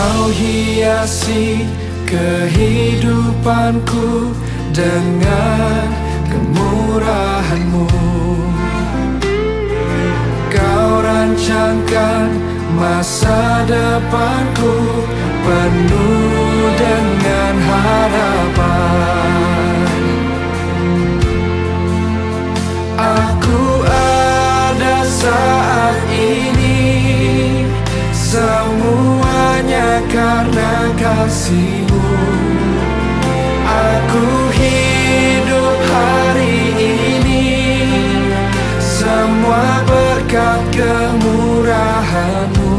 Kau hiasi kehidupanku dengan kemurahan-Mu. Kau rancangkan masa depanku penuh dengan harapan. Aku ada saat ini, semuanya karena kasih-Mu. Aku hidup hari ini, semua berkat kemurahan-Mu.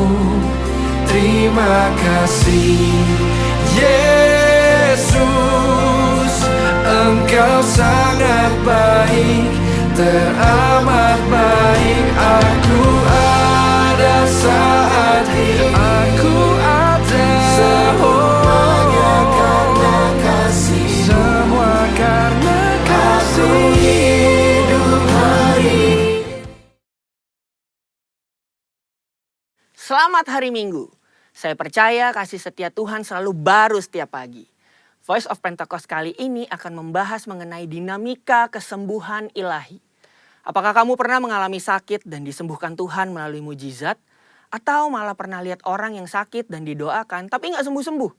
Terima kasih Yesus, Engkau sangat baik, teramat baik. Aku ada saat ini, aku ada, semuanya karena kasih, semua karena kasih. Aku hidup hari. Selamat hari Minggu. Saya percaya kasih setia Tuhan selalu baru setiap pagi. Voice of Pentecost kali ini akan membahas mengenai dinamika kesembuhan ilahi. Apakah kamu pernah mengalami sakit dan disembuhkan Tuhan melalui mujizat? Atau malah pernah lihat orang yang sakit dan didoakan tapi nggak sembuh-sembuh?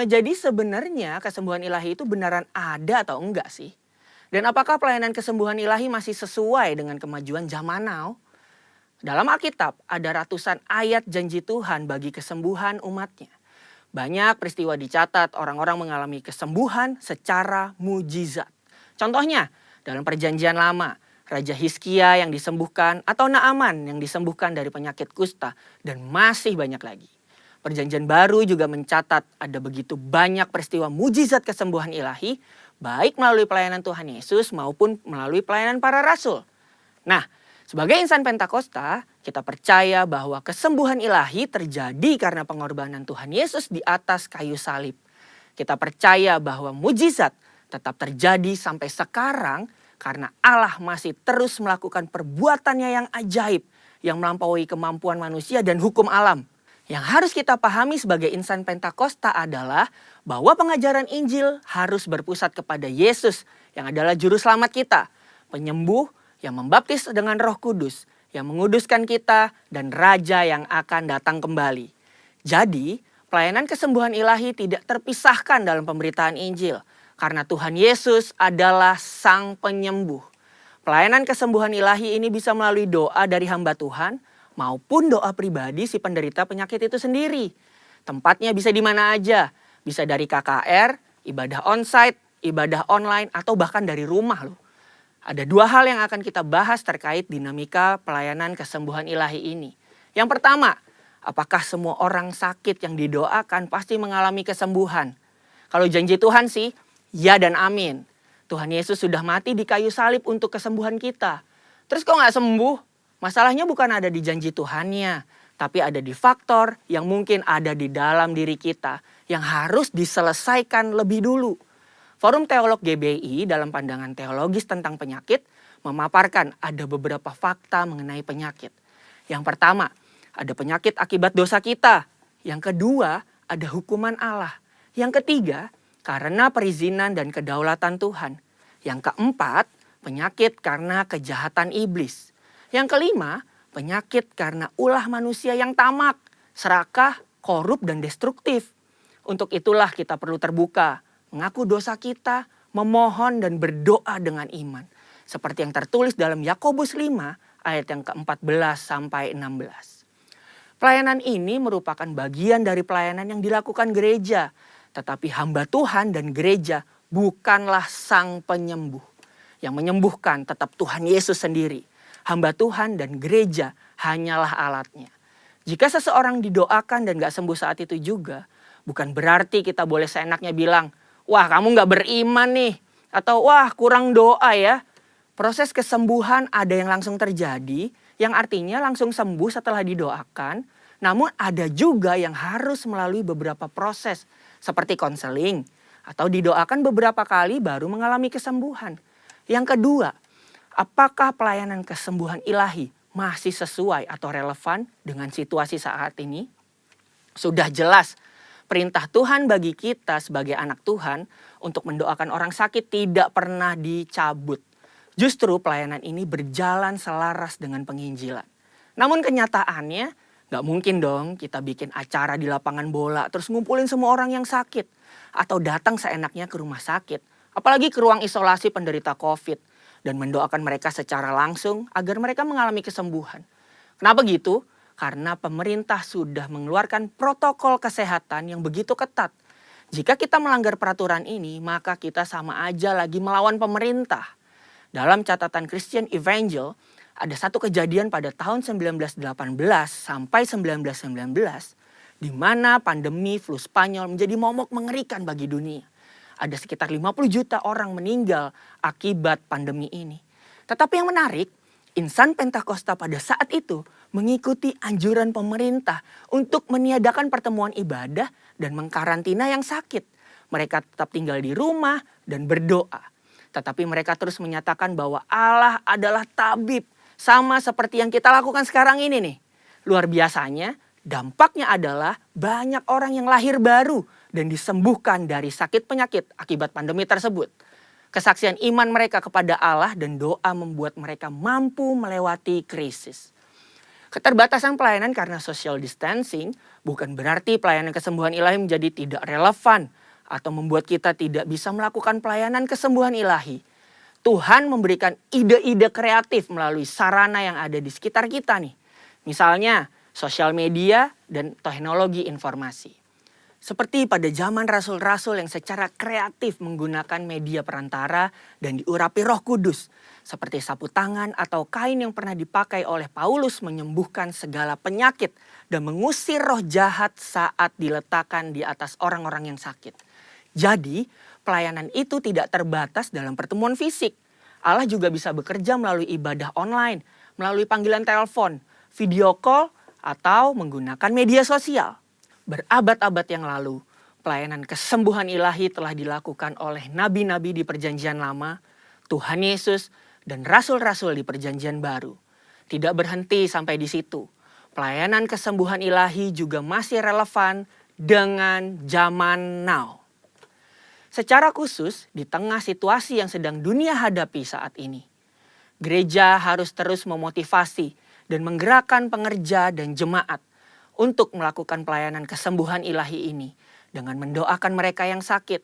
Jadi sebenarnya kesembuhan ilahi itu beneran ada atau enggak sih? Dan apakah pelayanan kesembuhan ilahi masih sesuai dengan kemajuan zaman now? Dalam Alkitab ada ratusan ayat janji Tuhan bagi kesembuhan umatnya. Banyak peristiwa dicatat orang-orang mengalami kesembuhan secara mujizat. Contohnya dalam perjanjian lama, Raja Hizkia yang disembuhkan atau Naaman yang disembuhkan dari penyakit kusta dan masih banyak lagi. Perjanjian baru juga mencatat ada begitu banyak peristiwa mujizat kesembuhan ilahi baik melalui pelayanan Tuhan Yesus maupun melalui pelayanan para rasul. Nah, sebagai insan Pentakosta, kita percaya bahwa kesembuhan ilahi terjadi karena pengorbanan Tuhan Yesus di atas kayu salib. Kita percaya bahwa mujizat tetap terjadi sampai sekarang karena Allah masih terus melakukan perbuatannya yang ajaib yang melampaui kemampuan manusia dan hukum alam. Yang harus kita pahami sebagai insan Pentakosta adalah bahwa pengajaran Injil harus berpusat kepada Yesus yang adalah juru selamat kita, penyembuh yang membaptis dengan Roh Kudus, yang menguduskan kita, dan Raja yang akan datang kembali. Jadi, pelayanan kesembuhan ilahi tidak terpisahkan dalam pemberitaan Injil, karena Tuhan Yesus adalah Sang Penyembuh. Pelayanan kesembuhan ilahi ini bisa melalui doa dari hamba Tuhan, maupun doa pribadi si penderita penyakit itu sendiri. Tempatnya bisa di mana aja, bisa dari KKR, ibadah onsite, ibadah online, atau bahkan dari rumah loh. Ada dua hal yang akan kita bahas terkait dinamika pelayanan kesembuhan ilahi ini. Yang pertama, apakah semua orang sakit yang didoakan pasti mengalami kesembuhan? Kalau janji Tuhan sih, ya dan amin. Tuhan Yesus sudah mati di kayu salib untuk kesembuhan kita. Terus kok nggak sembuh? Masalahnya bukan ada di janji Tuhannya, tapi ada di faktor yang mungkin ada di dalam diri kita yang harus diselesaikan lebih dulu. Forum Teolog GBI dalam pandangan teologis tentang penyakit memaparkan ada beberapa fakta mengenai penyakit. Yang pertama, ada penyakit akibat dosa kita. Yang kedua, ada hukuman Allah. Yang ketiga, karena perizinan dan kedaulatan Tuhan. Yang keempat, penyakit karena kejahatan iblis. Yang kelima, penyakit karena ulah manusia yang tamak, serakah, korup, dan destruktif. Untuk itulah kita perlu terbuka, mengaku dosa kita, memohon dan berdoa dengan iman. Seperti yang tertulis dalam Yakobus 5 ayat yang ke-14 sampai 16. Pelayanan ini merupakan bagian dari pelayanan yang dilakukan gereja. Tetapi hamba Tuhan dan gereja bukanlah Sang Penyembuh. Yang menyembuhkan tetap Tuhan Yesus sendiri. Hamba Tuhan dan gereja hanyalah alatnya. Jika seseorang didoakan dan gak sembuh saat itu juga, bukan berarti kita boleh seenaknya bilang, wah kamu gak beriman nih. Atau wah kurang doa ya. Proses kesembuhan ada yang langsung terjadi. Yang artinya langsung sembuh setelah didoakan. Namun ada juga yang harus melalui beberapa proses. Seperti konseling. Atau didoakan beberapa kali baru mengalami kesembuhan. Yang kedua, apakah pelayanan kesembuhan ilahi masih sesuai atau relevan dengan situasi saat ini? Sudah jelas perintah Tuhan bagi kita sebagai anak Tuhan untuk mendoakan orang sakit tidak pernah dicabut. Justru pelayanan ini berjalan selaras dengan penginjilan. Namun kenyataannya gak mungkin dong kita bikin acara di lapangan bola terus ngumpulin semua orang yang sakit. Atau datang seenaknya ke rumah sakit, apalagi ke ruang isolasi penderita COVID. Dan mendoakan mereka secara langsung agar mereka mengalami kesembuhan. Kenapa gitu? Karena pemerintah sudah mengeluarkan protokol kesehatan yang begitu ketat. Jika kita melanggar peraturan ini, maka kita sama aja lagi melawan pemerintah. Dalam catatan Christian Evangel, ada satu kejadian pada tahun 1918 sampai 1919, di mana pandemi flu Spanyol menjadi momok mengerikan bagi dunia. Ada sekitar 50 juta orang meninggal akibat pandemi ini. Tetapi yang menarik, insan Pentakosta pada saat itu mengikuti anjuran pemerintah untuk meniadakan pertemuan ibadah dan mengkarantina yang sakit. Mereka tetap tinggal di rumah dan berdoa. Tetapi mereka terus menyatakan bahwa Allah adalah tabib. Sama seperti yang kita lakukan sekarang ini nih. Luar biasanya, dampaknya adalah banyak orang yang lahir baru dan disembuhkan dari sakit penyakit akibat pandemi tersebut. Kesaksian iman mereka kepada Allah dan doa membuat mereka mampu melewati krisis. Keterbatasan pelayanan karena social distancing bukan berarti pelayanan kesembuhan ilahi menjadi tidak relevan atau membuat kita tidak bisa melakukan pelayanan kesembuhan ilahi. Tuhan memberikan ide-ide kreatif melalui sarana yang ada di sekitar kita nih. Misalnya sosial media dan teknologi informasi. Seperti pada zaman rasul-rasul yang secara kreatif menggunakan media perantara dan diurapi Roh Kudus. Seperti sapu tangan atau kain yang pernah dipakai oleh Paulus menyembuhkan segala penyakit dan mengusir roh jahat saat diletakkan di atas orang-orang yang sakit. Jadi, pelayanan itu tidak terbatas dalam pertemuan fisik. Allah juga bisa bekerja melalui ibadah online, melalui panggilan telepon, video call, atau menggunakan media sosial. Berabad-abad yang lalu, pelayanan kesembuhan ilahi telah dilakukan oleh nabi-nabi di Perjanjian Lama, Tuhan Yesus, dan rasul-rasul di Perjanjian Baru. Tidak berhenti sampai di situ. Pelayanan kesembuhan ilahi juga masih relevan dengan zaman now. Secara khusus, di tengah situasi yang sedang dunia hadapi saat ini, gereja harus terus memotivasi dan menggerakkan pengerja dan jemaat untuk melakukan pelayanan kesembuhan ilahi ini dengan mendoakan mereka yang sakit,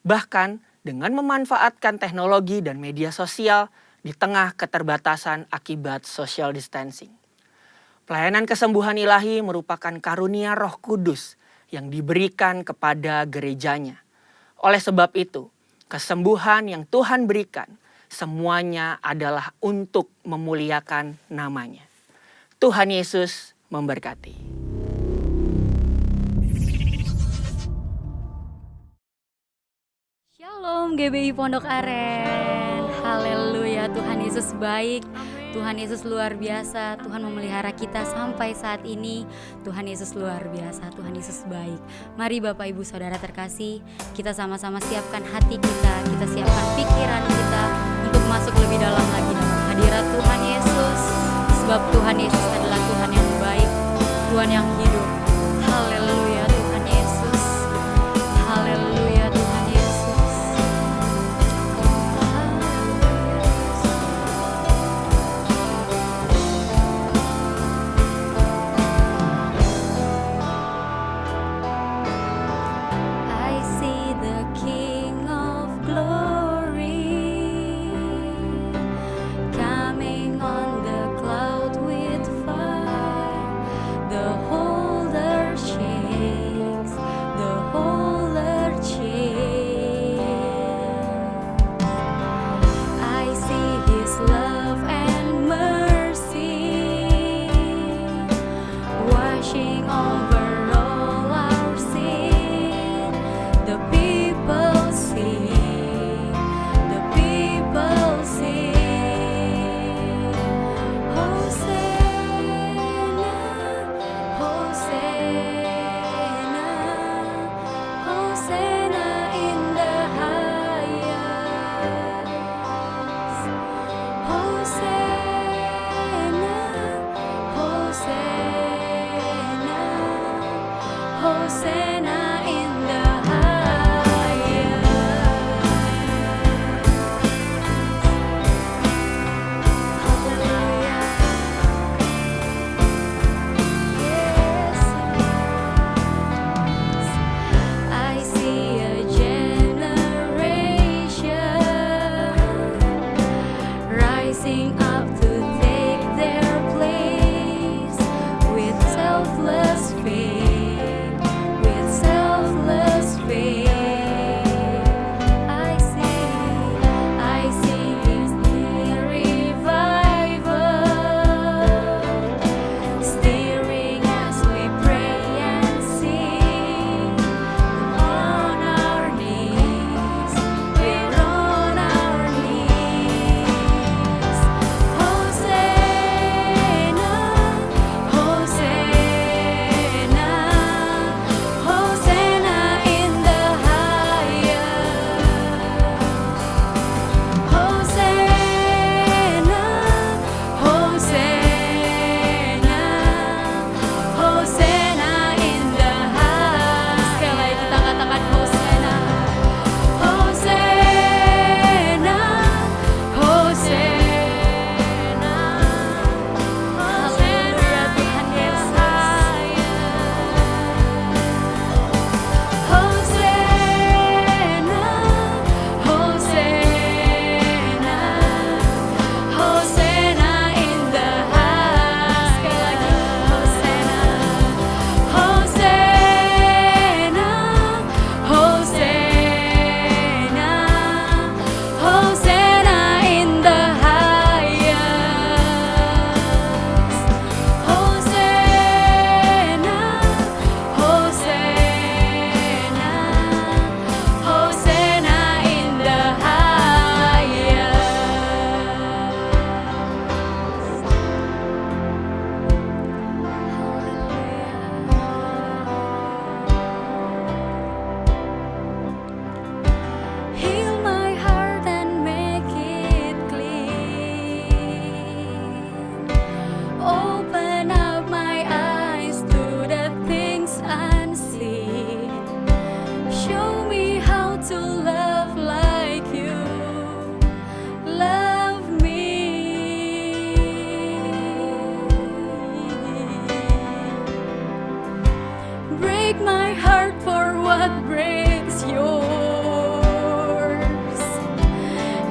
bahkan dengan memanfaatkan teknologi dan media sosial di tengah keterbatasan akibat social distancing. Pelayanan kesembuhan ilahi merupakan karunia Roh Kudus yang diberikan kepada gerejanya. Oleh sebab itu, kesembuhan yang Tuhan berikan semuanya adalah untuk memuliakan namanya. Tuhan Yesus memberkati. Shalom GBI Pondok Aren. Haleluya, Tuhan Yesus baik. Tuhan Yesus luar biasa. Tuhan memelihara kita sampai saat ini. Tuhan Yesus luar biasa. Tuhan Yesus baik. Mari Bapak Ibu Saudara terkasih, kita sama-sama siapkan hati kita, kita siapkan pikiran kita untuk masuk lebih dalam lagi dalam hadirat Tuhan Yesus. Sebab Tuhan Yesus adalah Tuhan yang baik, Tuhan yang hidup. Haleluya Tuhan Yesus. Haleluya Tuhan Yesus. I see the King of Glory coming on the cloud with fire. The whole Hosanna in the highest. Hallelujah. Yes. I see a generation rising up to take their place with selfless faith, with selfless faith. I see His revival stirring as we pray and sing. On our knees, we're on our knees. Hosanna, Hosanna, Hosanna in the highest. Hosanna, Hosanna, Hosanna in the highest. Sekali lagi kita katakan Hosanna. Hosanna, Hosanna, haleluya Tuhan Yesus. Hosanna, Hosanna, Hosanna in the highest. Sekali lagi Hosanna. Hosanna, Hosanna, Hosanna in the highest. Hosanna, Hosanna, Hosanna in the highest. Heal my heart and make it clean. Open up my eyes to the things unseen. Show me how to love like you love me. Break my heart for what breaks yours.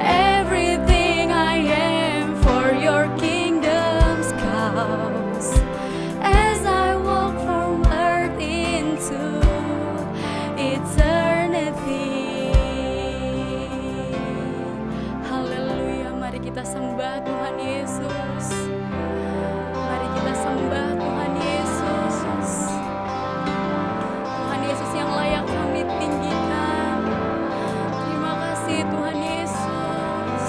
Everything I am for your kingdom's cause. As I walk from earth into eternity. Haleluya, mari kita sembah Tuhan Yesus. Mari kita sembah Tuhan Yesus. Tuhan Yesus yang layak kami tinggikan. Terima kasih Tuhan Yesus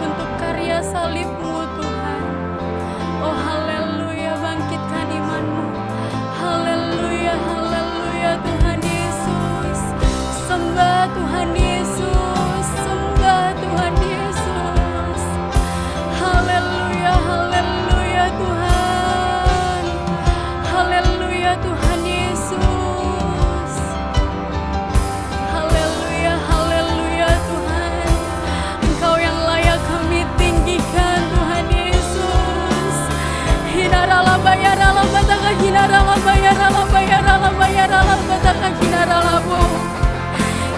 untuk karya salib-Mu Tuhan. Oh haleluya, bangkitkan iman-Mu. Haleluya, haleluya Tuhan Yesus. Sembah Tuhan Yesus, sembah Tuhan Yesus. Haleluya, haleluya Tuhan. Haleluya Tuhan Yesus. Haleluya, haleluya Tuhan. Engkau yang layak kami tinggikan Tuhan Yesus. Hinaralah bayaralah bataka hinaralah bayaralah bayaralah bayaralah bataka hinaralah bu.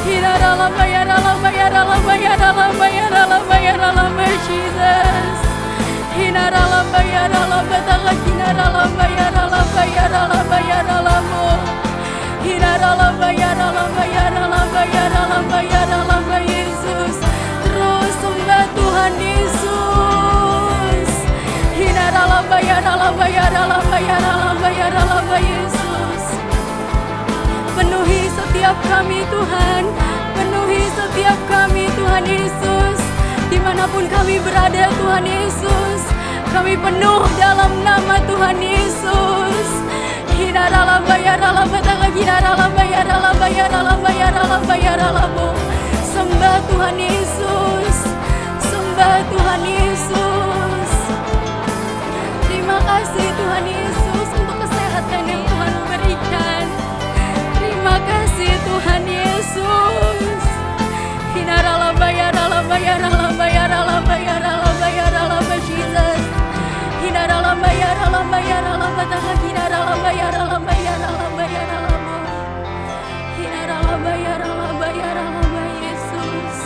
Hinaralah bayaralah bayaralah bayaralah bayaralah bayaralah Jesus. Hinaralah bayaralah bataka hinaralah bayaralah bayaralah bayaralah bu. Hinaralah bayaralah bayaralah bayaralah bayaralah Yesus. Terus sembah Tuhan Yesus. Hinaralah bayaralah bayaralah bayaralah bayaralah Yesus. Penuhi setiap kami Tuhan, penuhi setiap kami Tuhan Yesus. Dimanapun kami berada Tuhan Yesus, kami penuh dalam nama Tuhan Yesus. Hinaralah bayaralah bataka hinaralah bayaralah bayaralah bayaralah bayaralah bu. Sembah Tuhan Yesus, sembah Tuhan Yesus. Terima kasih Tuhan Yesus untuk kesehatan yang Tuhan berikan. Yesus. Hinaralaba yaralaba yaralaba yaralaba yaralaba yaralaba Jesus. Hinaralaba yaralaba yaralaba taka hinaralaba yaralaba yaralaba yaralaba. Hinaralaba yaralaba yaralaba Yesus.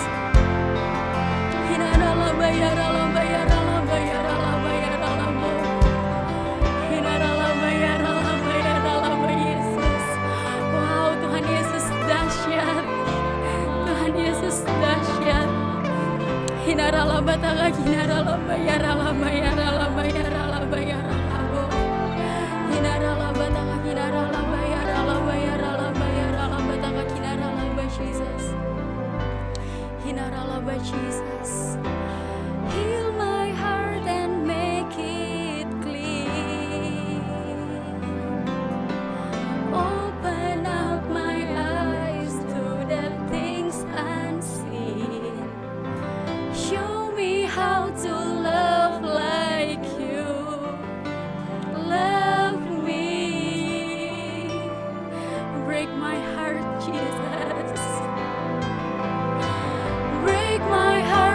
Hinaralaba yaralaba yaralaba yaralaba yaralaba. Hinaralaba yaralaba yaralaba Yesus. Wow, Tuhan Yesus dahsyat. Tuhan Yesus dahsyat. Hinaralaba taka hinaralaba yaralaba yaralaba yaralaba yaralaba. Hinaralaba taka hinaralaba yaralaba yaralaba yaralaba taka hinaralaba Jesus. Hinaralaba Jesus. Heal my heart and make it clean. Open up my eyes to the things unseen. Show me how to love like you love me. Break my heart, Jesus. Break my heart.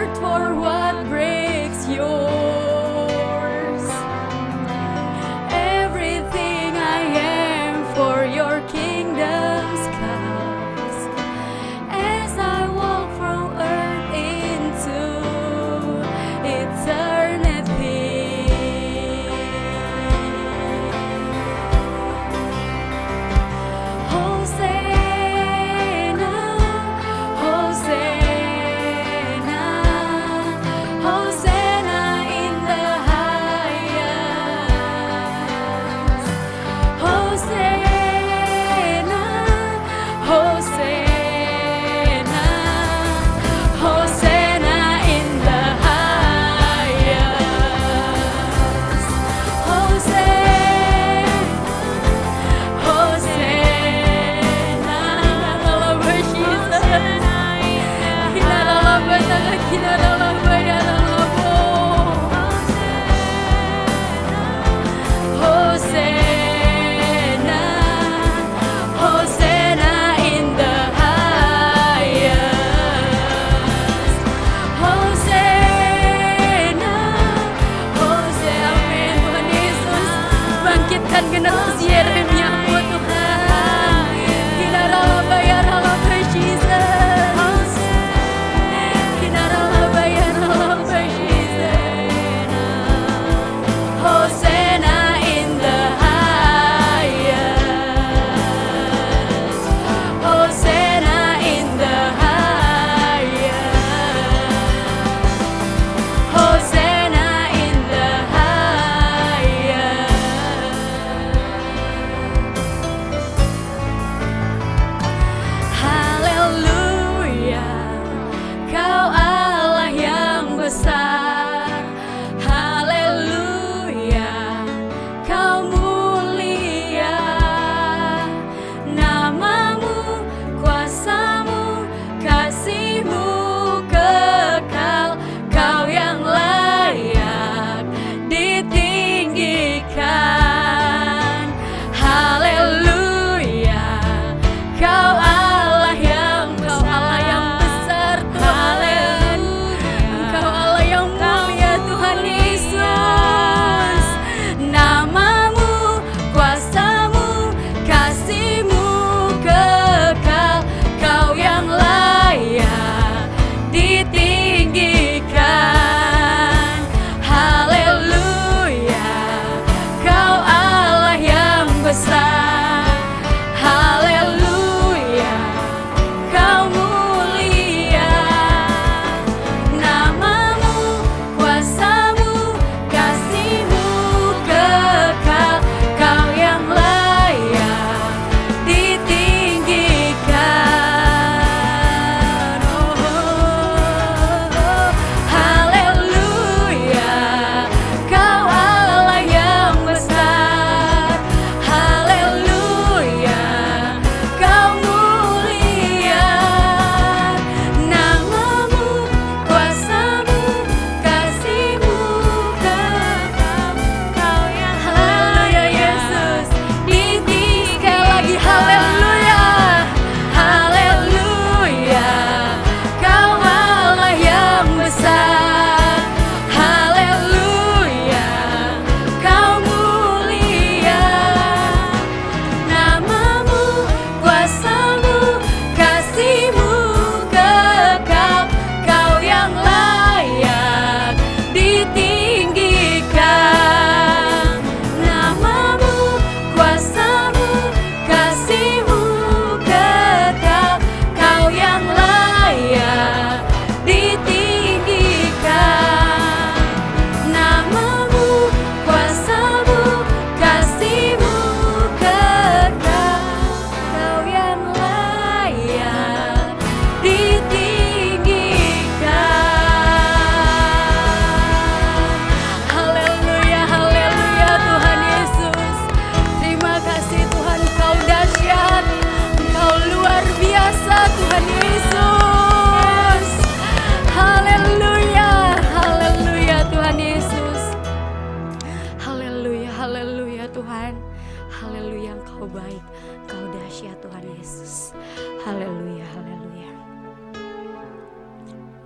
baik, Engkau dahsyat Tuhan Yesus. Haleluya, haleluya.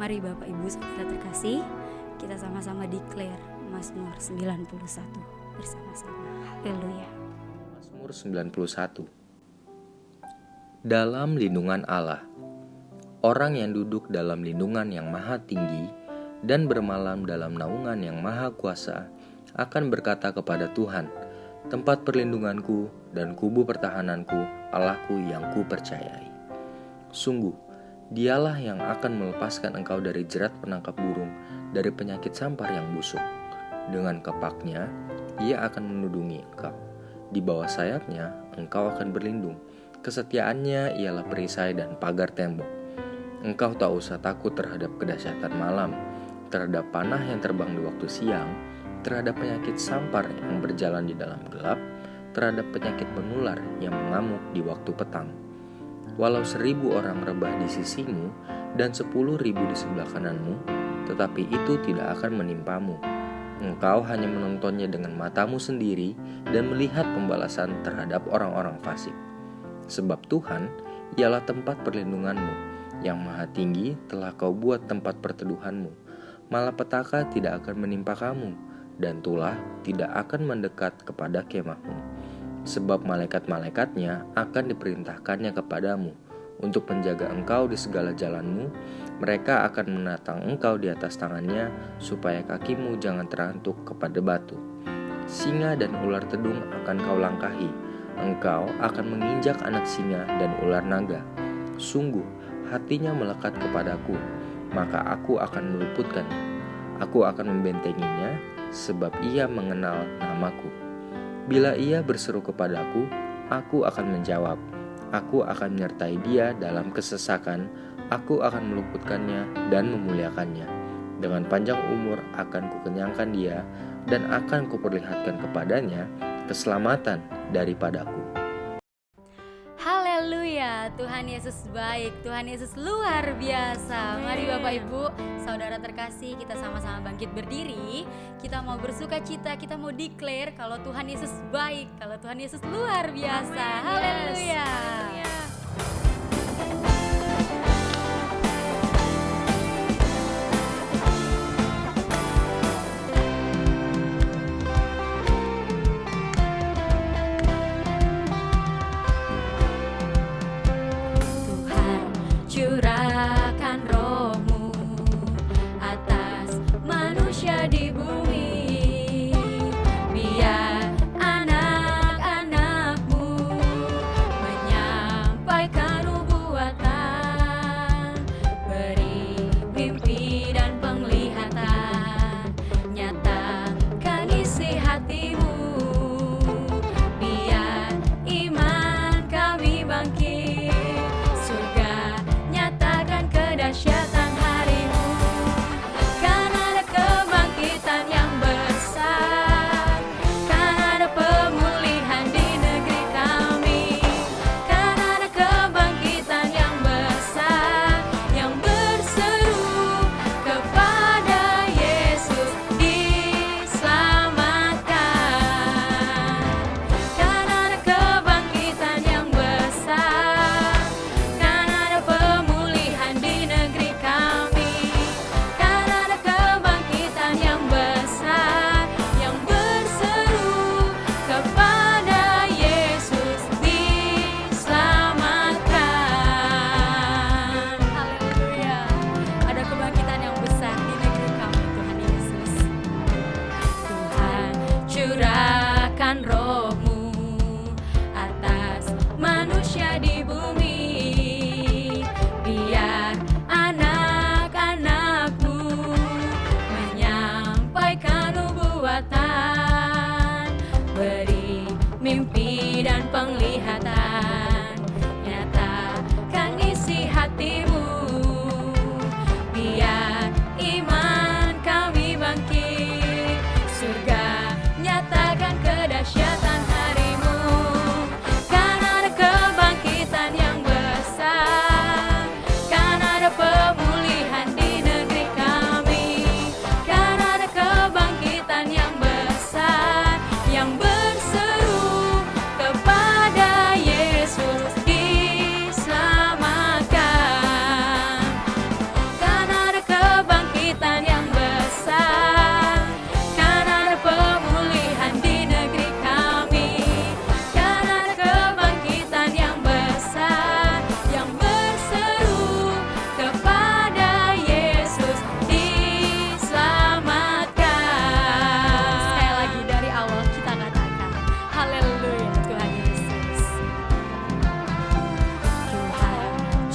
Mari Bapak Ibu Saudara terkasih, kita sama-sama declare Mazmur 91 bersama-sama. Haleluya. Mazmur 91. Dalam lindungan Allah. Orang yang duduk dalam lindungan yang maha tinggi dan bermalam dalam naungan yang maha kuasa akan berkata kepada Tuhan, tempat perlindunganku dan kubu pertahananku, Allahku yang ku percayai. Sungguh, Dialah yang akan melepaskan engkau dari jerat penangkap burung, dari penyakit sampar yang busuk. Dengan kepaknya, Ia akan menudungi engkau. Di bawah sayapnya, engkau akan berlindung. Kesetiaannya ialah perisai dan pagar tembok. Engkau tak usah takut terhadap kedahsyatan malam, terhadap panah yang terbang di waktu siang, terhadap penyakit sampar yang berjalan di dalam gelap, terhadap penyakit menular yang mengamuk di waktu petang. Walau 1.000 orang rebah di sisimu dan 10.000 di sebelah kananmu, tetapi itu tidak akan menimpamu. Engkau hanya menontonnya dengan matamu sendiri dan melihat pembalasan terhadap orang-orang fasik. Sebab Tuhan ialah tempat perlindunganmu, yang maha tinggi telah kau buat tempat perteduhanmu. Malapetaka tidak akan menimpa kamu, dan tulah tidak akan mendekat kepada kemahmu. Sebab malaikat-malaikatnya akan diperintahkannya kepadamu, untuk menjaga engkau di segala jalanmu. Mereka akan menatang engkau di atas tangannya, supaya kakimu jangan terantuk kepada batu. Singa dan ular tedung akan kau langkahi. Engkau akan menginjak anak singa dan ular naga. Sungguh, hatinya melekat kepadaku, maka aku akan meluputkannya. Aku akan membentenginya, sebab ia mengenal namaku. Bila ia berseru kepadaku, aku akan menjawab. Aku akan menyertai dia dalam kesesakan. Aku akan meluputkannya dan memuliakannya. Dengan panjang umur akan kukenyangkan dia, dan akan kuperlihatkan kepadanya keselamatan daripadaku. Haleluya, Tuhan Yesus baik, Tuhan Yesus luar biasa. Mari Bapak Ibu, Saudara terkasih, kita sama-sama bangkit berdiri. Kita mau bersuka cita, kita mau declare kalau Tuhan Yesus baik, kalau Tuhan Yesus luar biasa. Haleluya. Curahkan roh-Mu atas manusia di bumi, biar anak-anak-Mu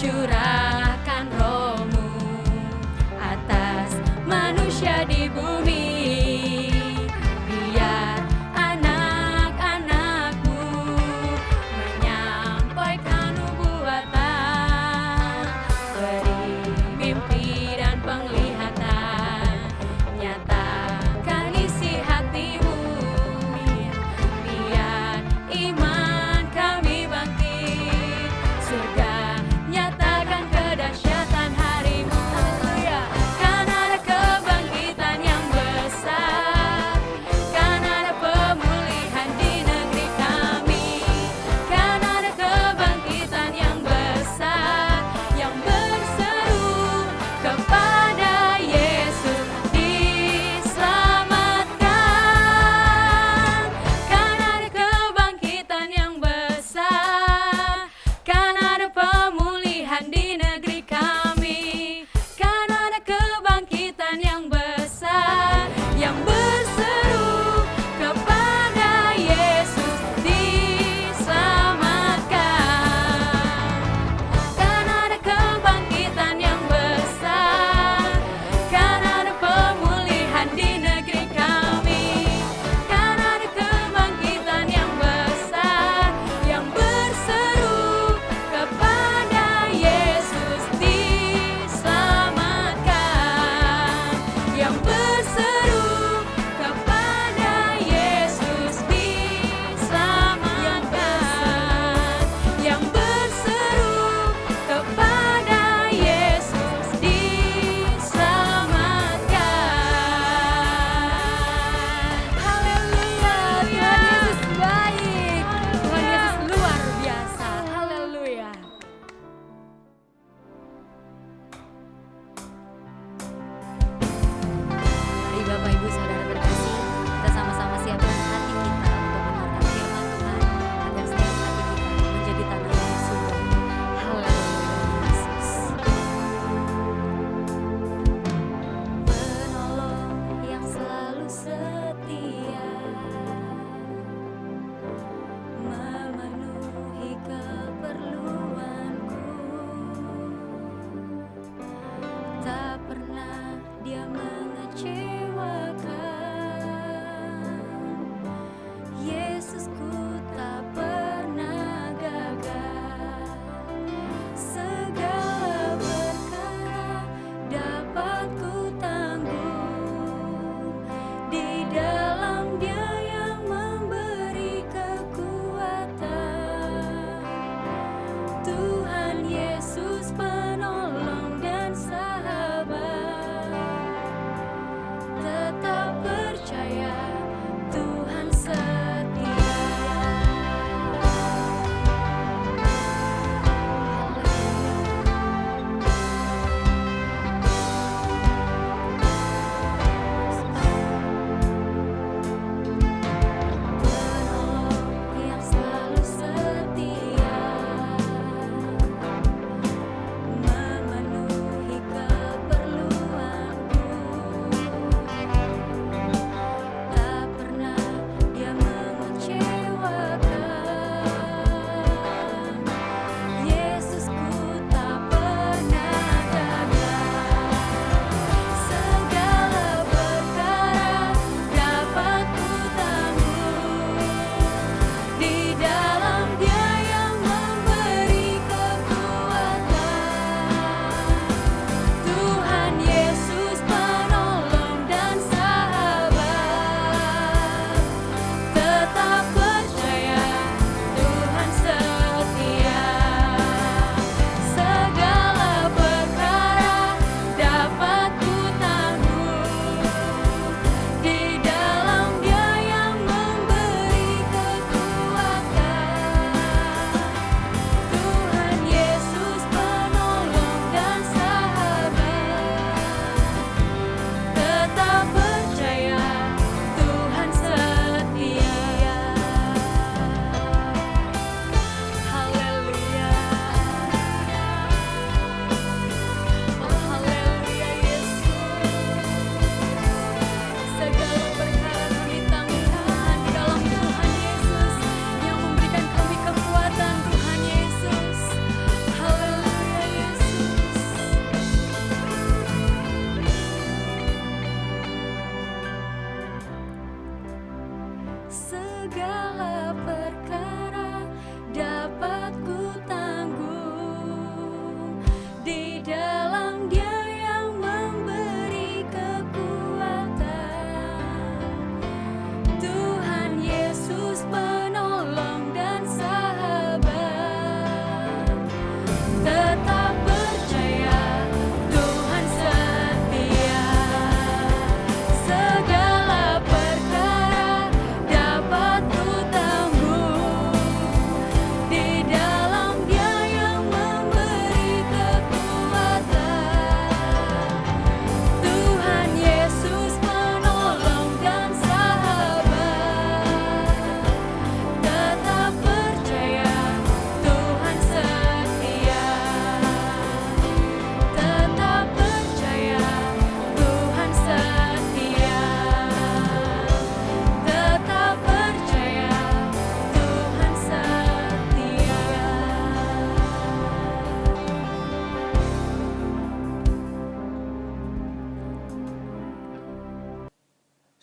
curahkan roh-Mu atas manusia di bumi. Biar anak-anak-Mu menyampaikan nubuatan, beri mimpi dan penglihatan, nyatakan isi hati-Mu. Biar iman kami bangkit, surga nyatakan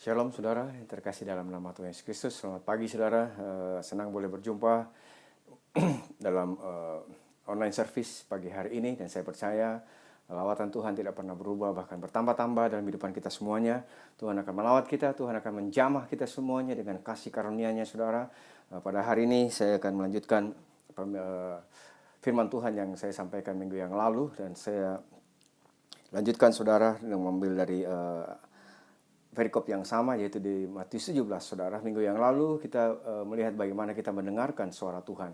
Shalom saudara, yang terkasih dalam nama Tuhan Yesus Kristus. Selamat pagi saudara, senang boleh berjumpa dalam online service pagi hari ini. Dan saya percaya lawatan Tuhan tidak pernah berubah, bahkan bertambah-tambah dalam kehidupan kita semuanya. Tuhan akan melawat kita, Tuhan akan menjamah kita semuanya dengan kasih karunia-Nya saudara. Pada hari ini saya akan melanjutkan firman Tuhan yang saya sampaikan minggu yang lalu. Dan saya lanjutkan saudara dengan mengambil dari perikop yang sama, yaitu di Matius 17 saudara. Minggu yang lalu kita melihat bagaimana kita mendengarkan suara Tuhan.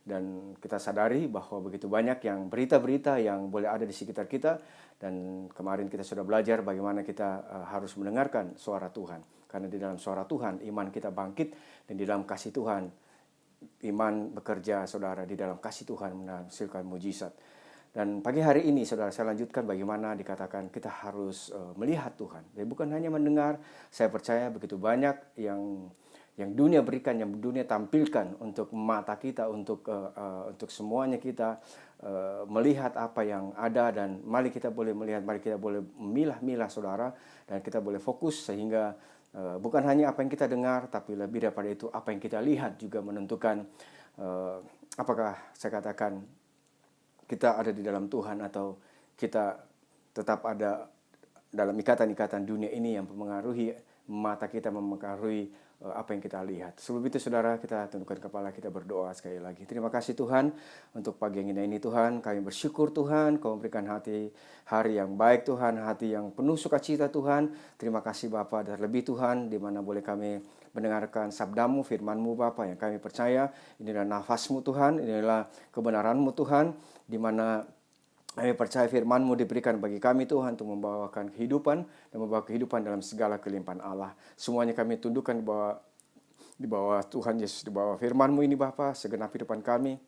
Dan kita sadari bahwa begitu banyak yang berita-berita yang boleh ada di sekitar kita. Dan kemarin kita sudah belajar bagaimana kita harus mendengarkan suara Tuhan. Karena di dalam suara Tuhan iman kita bangkit, dan di dalam kasih Tuhan iman bekerja saudara. Di dalam kasih Tuhan menghasilkan mujizat. Dan pagi hari ini saudara, saya lanjutkan bagaimana dikatakan kita harus melihat Tuhan. Jadi bukan hanya mendengar. Saya percaya begitu banyak yang dunia berikan, yang dunia tampilkan untuk mata kita, untuk semuanya kita melihat apa yang ada. Dan mari kita boleh melihat, mari kita boleh memilah-milah saudara. Dan kita boleh fokus sehingga bukan hanya apa yang kita dengar, tapi lebih daripada itu apa yang kita lihat juga menentukan apakah saya katakan kita ada di dalam Tuhan atau kita tetap ada dalam ikatan-ikatan dunia ini yang mempengaruhi mata kita, mempengaruhi apa yang kita lihat. Sebelum itu saudara, kita tundukkan kepala, kita berdoa sekali lagi. Terima kasih Tuhan untuk pagi yang indah ini Tuhan. Kami bersyukur Tuhan, Kau memberikan hari yang baik Tuhan, hati yang penuh sukacita Tuhan. Terima kasih Bapa, dan terlebih Tuhan, di mana boleh kami mendengarkan sabdamu, firman-Mu Bapa, yang kami percaya inilah nafas-Mu Tuhan, inilah kebenaran-Mu Tuhan, di mana kami percaya firman-Mu diberikan bagi kami Tuhan untuk membawakan kehidupan dan membawa kehidupan dalam segala kelimpahan Allah. Semuanya kami tundukkan di bawah Tuhan Yesus, di bawah firman-Mu ini Bapa, segenap kehidupan kami.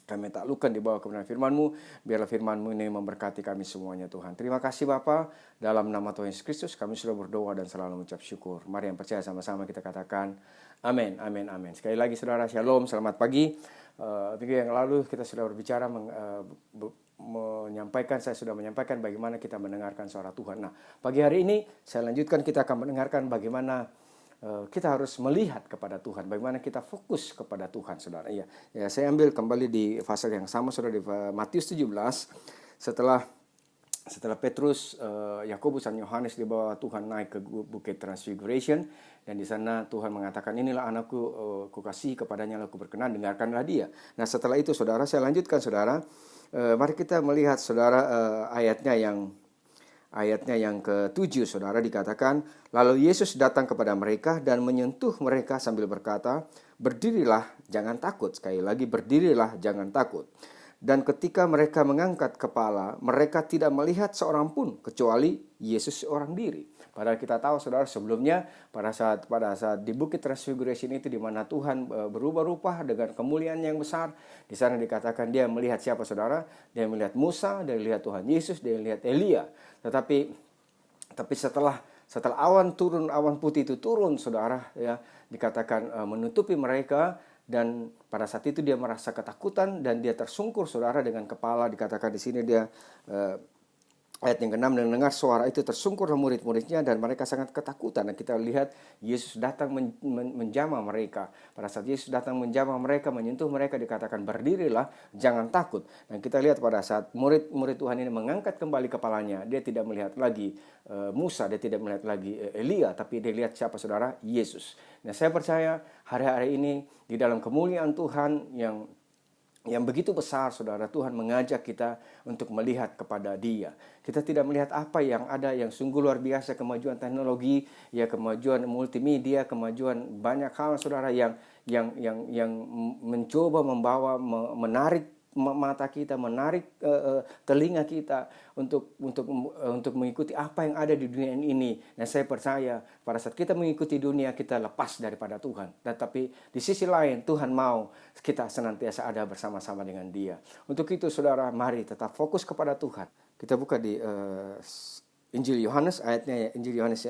Kami taklukkan di bawah kebenaran firman-Mu. Biarlah firman-Mu ini memberkati kami semuanya Tuhan. Terima kasih Bapa. Dalam nama Tuhan Yesus Kristus kami sudah berdoa dan selalu mengucap syukur. Mari yang percaya sama-sama kita katakan amin, amin, amin. Sekali lagi saudara, shalom, selamat pagi. Minggu yang lalu kita sudah berbicara saya sudah menyampaikan bagaimana kita mendengarkan suara Tuhan. Nah, pagi hari ini saya lanjutkan, kita akan mendengarkan bagaimana kita harus melihat kepada Tuhan, bagaimana kita fokus kepada Tuhan, saudara. Ya, saya ambil kembali di pasal yang sama, saudara, di Matius 17. Setelah Petrus, Yakobus dan Yohanes dibawa Tuhan naik ke Bukit Transfiguration, dan di sana Tuhan mengatakan, inilah anakku, kukasihi kepadanya aku berkenan, dengarkanlah dia. Nah, setelah itu saudara, saya lanjutkan saudara. Mari kita melihat saudara ayatnya yang ke-7 saudara, dikatakan, lalu Yesus datang kepada mereka dan menyentuh mereka sambil berkata, berdirilah, jangan takut. Sekali lagi, berdirilah, jangan takut. Dan ketika mereka mengangkat kepala, mereka tidak melihat seorang pun kecuali Yesus seorang diri. Padahal kita tahu saudara, sebelumnya pada saat di Bukit Transfiguration itu, di mana Tuhan berubah rupa dengan kemuliaan yang besar, di sana dikatakan dia melihat siapa saudara? Dia melihat Musa, dia melihat Tuhan Yesus, dia melihat Elia. Tetapi setelah awan putih itu turun saudara, ya, dikatakan menutupi mereka. Dan pada saat itu dia merasa ketakutan dan dia tersungkur saudara dengan kepala. Dikatakan di sini dia ayat yang ke-6, dan dengar suara itu tersungkur murid-muridnya dan mereka sangat ketakutan. Dan kita lihat Yesus datang menjamah mereka. Pada saat Yesus datang menjamah mereka, menyentuh mereka, dikatakan berdirilah, jangan takut. Dan kita lihat pada saat murid-murid Tuhan ini mengangkat kembali kepalanya, dia tidak melihat lagi Musa, dia tidak melihat lagi Elia, tapi dia lihat siapa saudara? Yesus. Nah, saya percaya hari-hari ini di dalam kemuliaan Tuhan yang begitu besar saudara, Tuhan mengajak kita untuk melihat kepada Dia. Kita tidak melihat apa yang ada yang sungguh luar biasa, kemajuan teknologi, ya, kemajuan multimedia, kemajuan banyak hal saudara yang mencoba menarik mata kita, menarik telinga kita untuk mengikuti apa yang ada di dunia ini. Nah, saya percaya pada saat kita mengikuti dunia, kita lepas daripada Tuhan. Tetapi di sisi lain Tuhan mau kita senantiasa ada bersama-sama dengan Dia. Untuk itu saudara, mari tetap fokus kepada Tuhan. Kita buka di Injil Yohanes, Injil Yohanes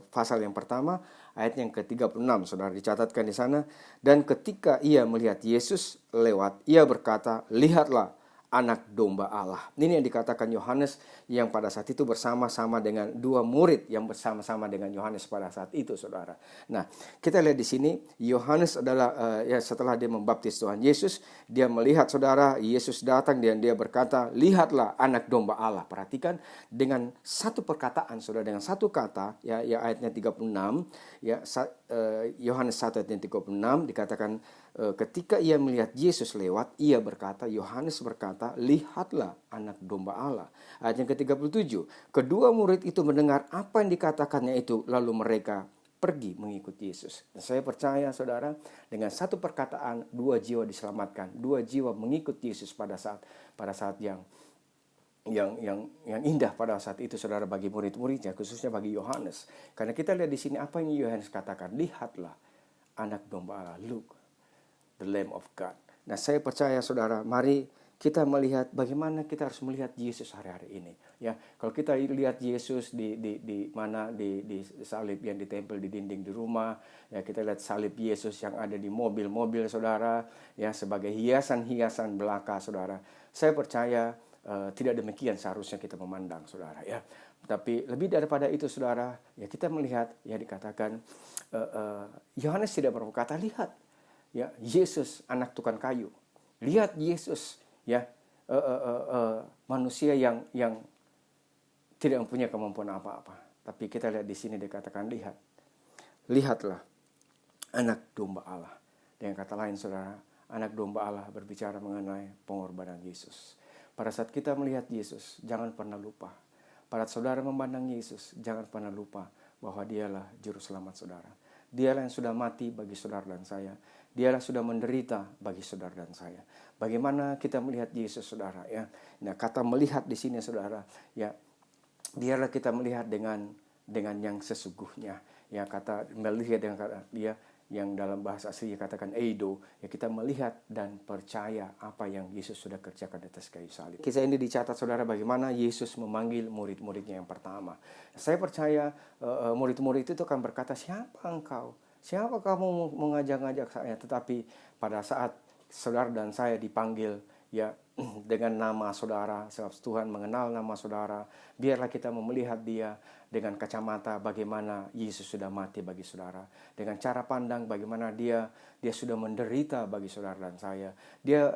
pasal yang pertama, ayat yang ke-36, saudara, dicatatkan di sana. Dan ketika ia melihat Yesus lewat, ia berkata, lihatlah, anak domba Allah. Ini yang dikatakan Yohanes yang pada saat itu bersama-sama dengan dua murid yang bersama-sama dengan Yohanes pada saat itu, saudara. Nah, kita lihat di sini Yohanes adalah setelah dia membaptis Tuhan Yesus, dia melihat, saudara, Yesus datang dan dia berkata, lihatlah anak domba Allah. Perhatikan dengan satu perkataan, saudara, dengan satu kata, ya ayatnya 36, ya Yohanes 1 ayat 36 dikatakan, ketika ia melihat Yesus lewat, ia berkata, Yohanes berkata, lihatlah anak domba Allah. Ayat yang ke-37, kedua murid itu mendengar apa yang dikatakannya itu, lalu mereka pergi mengikut Yesus. Dan saya percaya, saudara, dengan satu perkataan, dua jiwa diselamatkan, dua jiwa mengikut Yesus pada saat yang indah pada saat itu, saudara, bagi murid-muridnya, khususnya bagi Yohanes. Karena kita lihat di sini apa yang Yohanes katakan, lihatlah anak domba Allah, look, the Lamb of God. Nah, saya percaya, saudara, mari kita melihat bagaimana kita harus melihat Yesus hari-hari ini. Ya, kalau kita lihat Yesus di mana di salib yang ditempel di dinding di rumah, ya kita lihat salib Yesus yang ada di mobil-mobil, saudara, ya sebagai hiasan-hiasan belaka, saudara. Saya percaya tidak demikian seharusnya kita memandang, saudara, ya. Tapi lebih daripada itu, saudara, ya kita melihat, ya dikatakan Yohanes tidak berkata, lihat, ya Yesus anak tukang kayu, lihat Yesus, ya manusia yang tidak mempunyai kemampuan apa-apa. Tapi kita lihat di sini dikatakan, lihatlah anak domba Allah. Dengan kata lain, saudara, anak domba Allah berbicara mengenai pengorbanan Yesus. Pada saat kita melihat Yesus, jangan pernah lupa. Pada saudara memandang Yesus, jangan pernah lupa bahwa dialah juru selamat saudara. Dialah yang sudah mati bagi saudara dan saya. Dialah sudah menderita bagi saudara dan saya. Bagaimana kita melihat Yesus, saudara, ya. Nah, kata melihat di sini, saudara, ya, biarlah kita melihat dengan yang sesungguhnya. Ya, kata melihat dengan kata dia yang dalam bahasa asli katakan eido, ya kita melihat dan percaya apa yang Yesus sudah kerjakan di atas kayu salib. Kisah ini dicatat, saudara, bagaimana Yesus memanggil murid-muridnya yang pertama. Saya percaya murid-murid itu akan berkata, siapa engkau? Siapa kamu mengajak-ngajak saya? Tetapi pada saat saudara dan saya dipanggil, ya dengan nama saudara, sebab Tuhan mengenal nama saudara, biarlah kita melihat dia dengan kacamata bagaimana Yesus sudah mati bagi saudara, dengan cara pandang bagaimana dia sudah menderita bagi saudara dan saya. Dia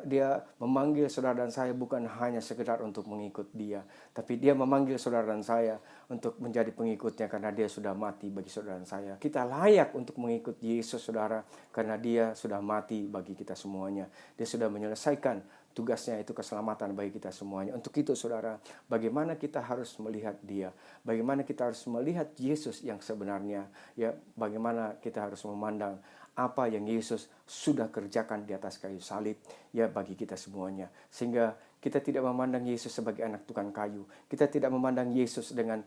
memanggil saudara dan saya bukan hanya sekedar untuk mengikut dia, tapi dia memanggil saudara dan saya untuk menjadi pengikutnya karena dia sudah mati bagi saudara dan saya. Kita layak untuk mengikut Yesus, saudara, karena dia sudah mati bagi kita semuanya. Dia sudah menyelesaikan tugasnya, itu keselamatan bagi kita semuanya. Untuk itu, saudara, bagaimana kita harus melihat dia, bagaimana kita harus melihat Yesus yang sebenarnya, ya bagaimana kita harus memandang apa yang Yesus sudah kerjakan di atas kayu salib, ya bagi kita semuanya. Sehingga kita tidak memandang Yesus sebagai anak tukang kayu. Kita tidak memandang Yesus dengan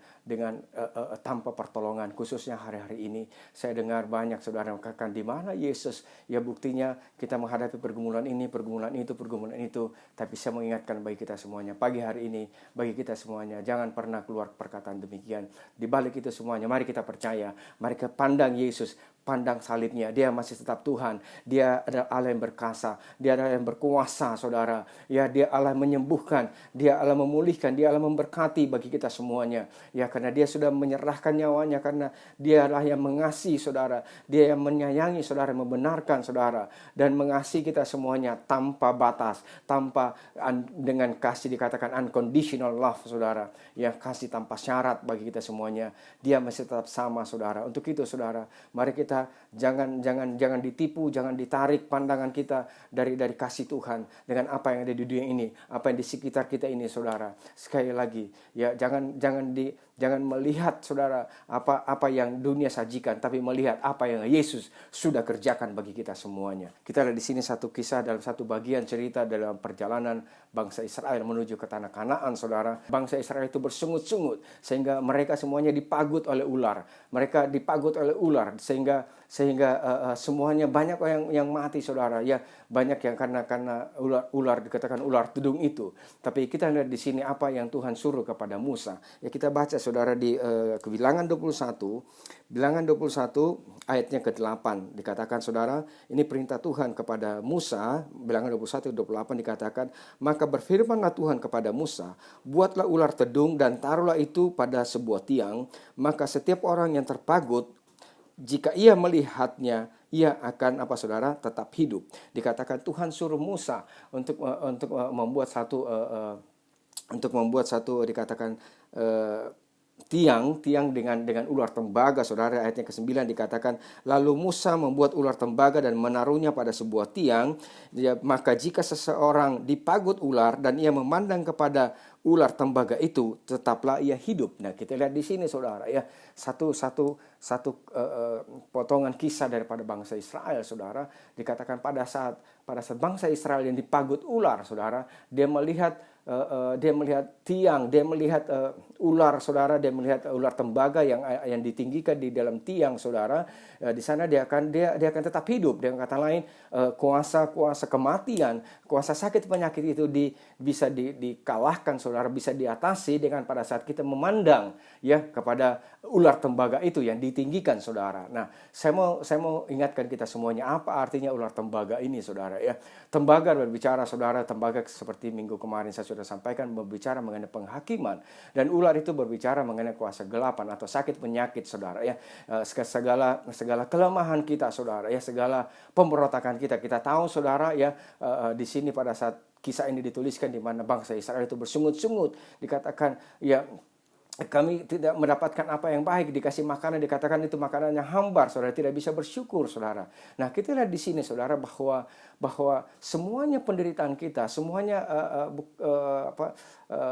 tanpa pertolongan. Khususnya hari-hari ini saya dengar banyak saudara mengatakan, di mana Yesus? Ya buktinya kita menghadapi pergumulan ini, pergumulan itu. Tapi saya mengingatkan bagi kita semuanya pagi hari ini, bagi kita semuanya, jangan pernah keluar perkataan demikian. Di balik itu semuanya, mari kita percaya, mari kita pandang Yesus, pandang salibnya. Dia masih tetap Tuhan. Dia adalah Allah yang berkasa. Dia adalah yang berkuasa, saudara. Ya, dia Allah menyembuhkan. Dia Allah memulihkan. Dia Allah memberkati bagi kita semuanya. Ya, karena dia sudah menyerahkan nyawanya. Karena dia adalah yang mengasihi, saudara. Dia yang menyayangi, saudara. Membenarkan, saudara. Dan mengasihi kita semuanya tanpa batas. Dengan kasih dikatakan unconditional love, saudara. Yang kasih tanpa syarat bagi kita semuanya. Dia masih tetap sama, saudara. Untuk itu, saudara, mari kita jangan ditipu, jangan ditarik pandangan kita dari kasih Tuhan dengan apa yang ada di dunia ini, apa yang di sekitar kita ini, saudara. Sekali lagi, ya jangan melihat, saudara, apa yang dunia sajikan, tapi melihat apa yang Yesus sudah kerjakan bagi kita semuanya. Kita lihat di sini satu kisah dalam satu bagian cerita dalam perjalanan bangsa Israel menuju ke tanah Kanaan, saudara. Bangsa Israel itu bersungut-sungut sehingga mereka semuanya dipagut oleh ular. Mereka dipagut oleh ular sehingga semuanya banyak yang mati, saudara. Ya, banyak yang karena ular dikatakan ular tudung itu. Tapi kita lihat di sini apa yang Tuhan suruh kepada Musa. Ya, kita baca, saudara, di Bilangan 21, Bilangan 21 ayatnya ke-8 dikatakan, saudara, ini perintah Tuhan kepada Musa. Bilangan 21:28 dikatakan, maka berfirmanlah Tuhan kepada Musa, buatlah ular tedung dan taruhlah itu pada sebuah tiang, maka setiap orang yang terpagut, jika ia melihatnya, ia akan apa, saudara, tetap hidup. Dikatakan Tuhan suruh Musa untuk membuat satu dikatakan tiang dengan ular tembaga, saudara. Ayatnya ke-9 dikatakan, lalu Musa membuat ular tembaga dan menaruhnya pada sebuah tiang. Maka jika seseorang dipagut ular dan ia memandang kepada ular tembaga itu, tetaplah ia hidup. Nah, kita lihat di sini, saudara, ya, satu potongan kisah daripada bangsa Israel, saudara. Dikatakan pada saat bangsa Israel yang dipagut ular, saudara, dia melihat tiang, dia melihat ular, saudara, dia melihat ular tembaga yang ditinggikan di dalam tiang, saudara. Di sana dia akan tetap hidup. Dengan kata lain, kuasa kematian, kuasa sakit penyakit itu bisa dikalahkan, saudara, bisa diatasi dengan pada saat kita memandang, ya, kepada ular tembaga itu yang ditinggikan, saudara. Nah, saya mau ingatkan kita semuanya, apa artinya ular tembaga ini, saudara, ya. Tembaga berbicara, saudara, tembaga seperti minggu kemarin saya sudah sampaikan, berbicara mengenai penghakiman, dan ular itu berbicara mengenai kuasa gelapan atau sakit penyakit, saudara, ya. Segala kelemahan kita, saudara, ya, segala pemberontakan kita tahu, saudara, ya, di sini pada saat kisah ini dituliskan, di mana bangsa Israel itu bersungut-sungut, dikatakan, ya, kami tidak mendapatkan apa yang baik, dikasih makanan, dikatakan itu makanan yang hambar, saudara, tidak bisa bersyukur, saudara. Nah, kita lihat di sini, saudara, bahwa semuanya penderitaan kita, semuanya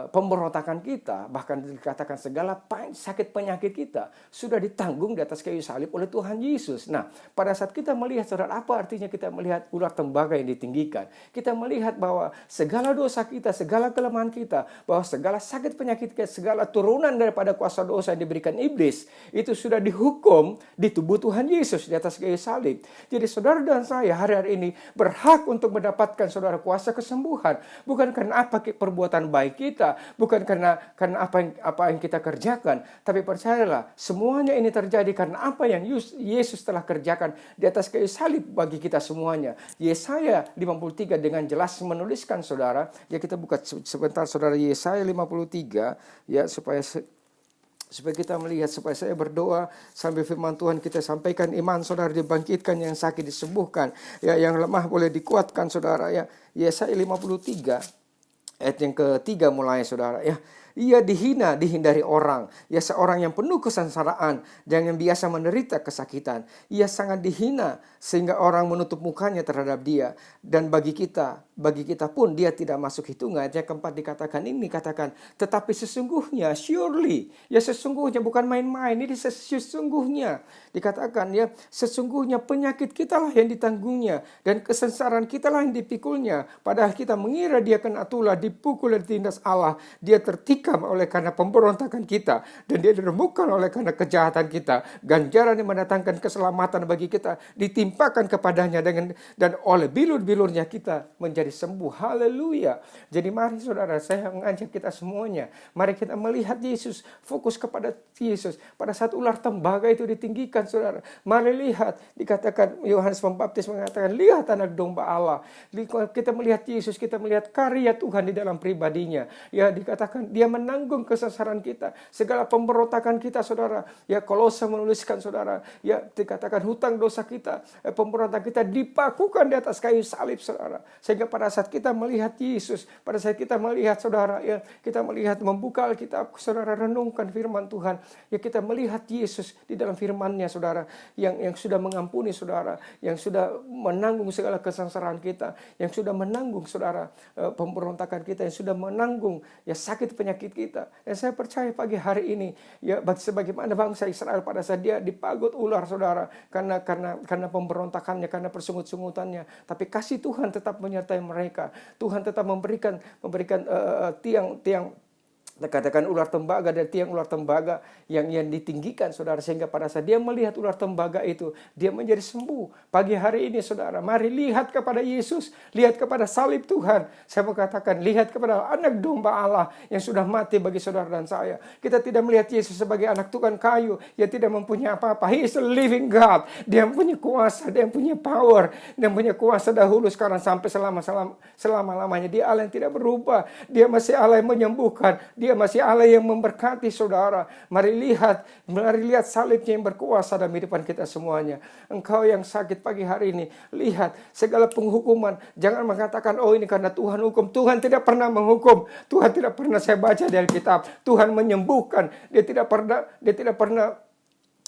pemberontakan kita, bahkan dikatakan segala sakit penyakit kita sudah ditanggung di atas kayu salib oleh Tuhan Yesus. Nah, pada saat kita melihat, saudara, apa artinya kita melihat ular tembaga yang ditinggikan? Kita melihat bahwa segala dosa kita, segala kelemahan kita, bahwa segala sakit penyakit kita, segala turunan daripada kuasa dosa yang diberikan iblis, itu sudah dihukum di tubuh Tuhan Yesus di atas kayu salib. Jadi saudara dan saya hari-hari ini berhak untuk mendapatkan, saudara, kuasa kesembuhan. Bukan karena apa perbuatan baik kita, bukan karena apa yang kita kerjakan, tapi percayalah, semuanya ini terjadi karena apa yang Yesus telah kerjakan di atas kayu salib bagi kita semuanya. Yesaya 53 dengan jelas menuliskan, saudara, ya, kita buka sebentar, saudara, Yesaya 53, ya, supaya kita melihat, supaya saya berdoa sambil firman Tuhan kita sampaikan, iman saudara dibangkitkan, yang sakit disembuhkan, ya, yang lemah boleh dikuatkan, saudara, ya. Yesaya 53 ayat yang ke-3 mulai, saudara, ya. Ia dihindari orang, ya, seorang yang penuh kesengsaraan dan yang biasa menderita kesakitan. Ia sangat dihina sehingga orang menutup mukanya terhadap dia. Dan bagi kita pun dia tidak masuk hitungan. Yang keempat dikatakan, tetapi sesungguhnya, surely, ya, sesungguhnya, bukan main-main, ini sesungguhnya dikatakan, ya, sesungguhnya penyakit kita lah yang ditanggungnya dan kesengsaraan kita lah yang dipikulnya. Padahal kita mengira dia kena tulah, dipukul dan ditindas Allah. Dia tertikam oleh karena pemberontakan kita, dan dia diremukkan oleh karena kejahatan kita. Ganjaran yang mendatangkan keselamatan bagi kita ditimpakan kepadanya, dan oleh bilur-bilurnya kita menjadi sembuh. Haleluya. Jadi mari, saudara, saya mengajak kita semuanya, mari kita melihat Yesus, fokus kepada Yesus. Pada saat ular tembaga itu ditinggikan, saudara, mari lihat, dikatakan Yohanes Pembaptis mengatakan, lihat anak domba Allah. Kita melihat Yesus, kita melihat karya Tuhan di dalam pribadinya. Ya, dikatakan dia menanggung kesesaran kita, segala pemberontakan kita, saudara. Ya, Kolose menuliskan, saudara, ya, dikatakan hutang dosa kita, pemberontakan kita dipakukan di atas kayu salib, saudara. Sehingga pada saat kita melihat Yesus, pada saat kita melihat, saudara, ya, kita melihat, membuka Alkitab, saudara, renungkan firman Tuhan, ya, kita melihat Yesus di dalam firman-Nya, saudara, yang sudah mengampuni, saudara, yang sudah menanggung segala kesengsaraan kita, yang sudah menanggung, saudara, pemberontakan kita, yang sudah menanggung, ya, sakit penyakit kita. Dan saya percaya pagi hari ini, ya, sebagaimana bangsa Israel pada saat dia dipagut ular, saudara, karena pemberontakannya, karena persungut-sungutannya, tapi kasih Tuhan tetap menyertai mereka. Tuhan tetap memberikan tiang Katakan ular tembaga dari tiang ular tembaga yang ditinggikan, saudara, sehingga pada saat dia melihat ular tembaga itu, dia menjadi sembuh. Pagi hari ini, saudara, mari lihat kepada Yesus, lihat kepada salib Tuhan. Saya mau katakan, lihat kepada anak domba Allah yang sudah mati bagi saudara dan saya. Kita tidak melihat Yesus sebagai anak tukang kayu yang tidak mempunyai apa-apa. He is a living God. Dia punya kuasa, dia punya power, dia punya kuasa dahulu, sekarang, sampai selama-lamanya. Dia Allah yang tidak berubah. Dia masih Allah yang menyembuhkan. Dia masih Allah yang memberkati, saudara. Mari lihat salibnya yang berkuasa dalam kehidupan kita semuanya. Engkau yang sakit pagi hari ini, lihat segala penghukuman. Jangan mengatakan, oh ini karena Tuhan hukum. Tuhan tidak pernah menghukum. Tuhan tidak pernah, saya baca di Alkitab, Tuhan menyembuhkan. Dia tidak pernah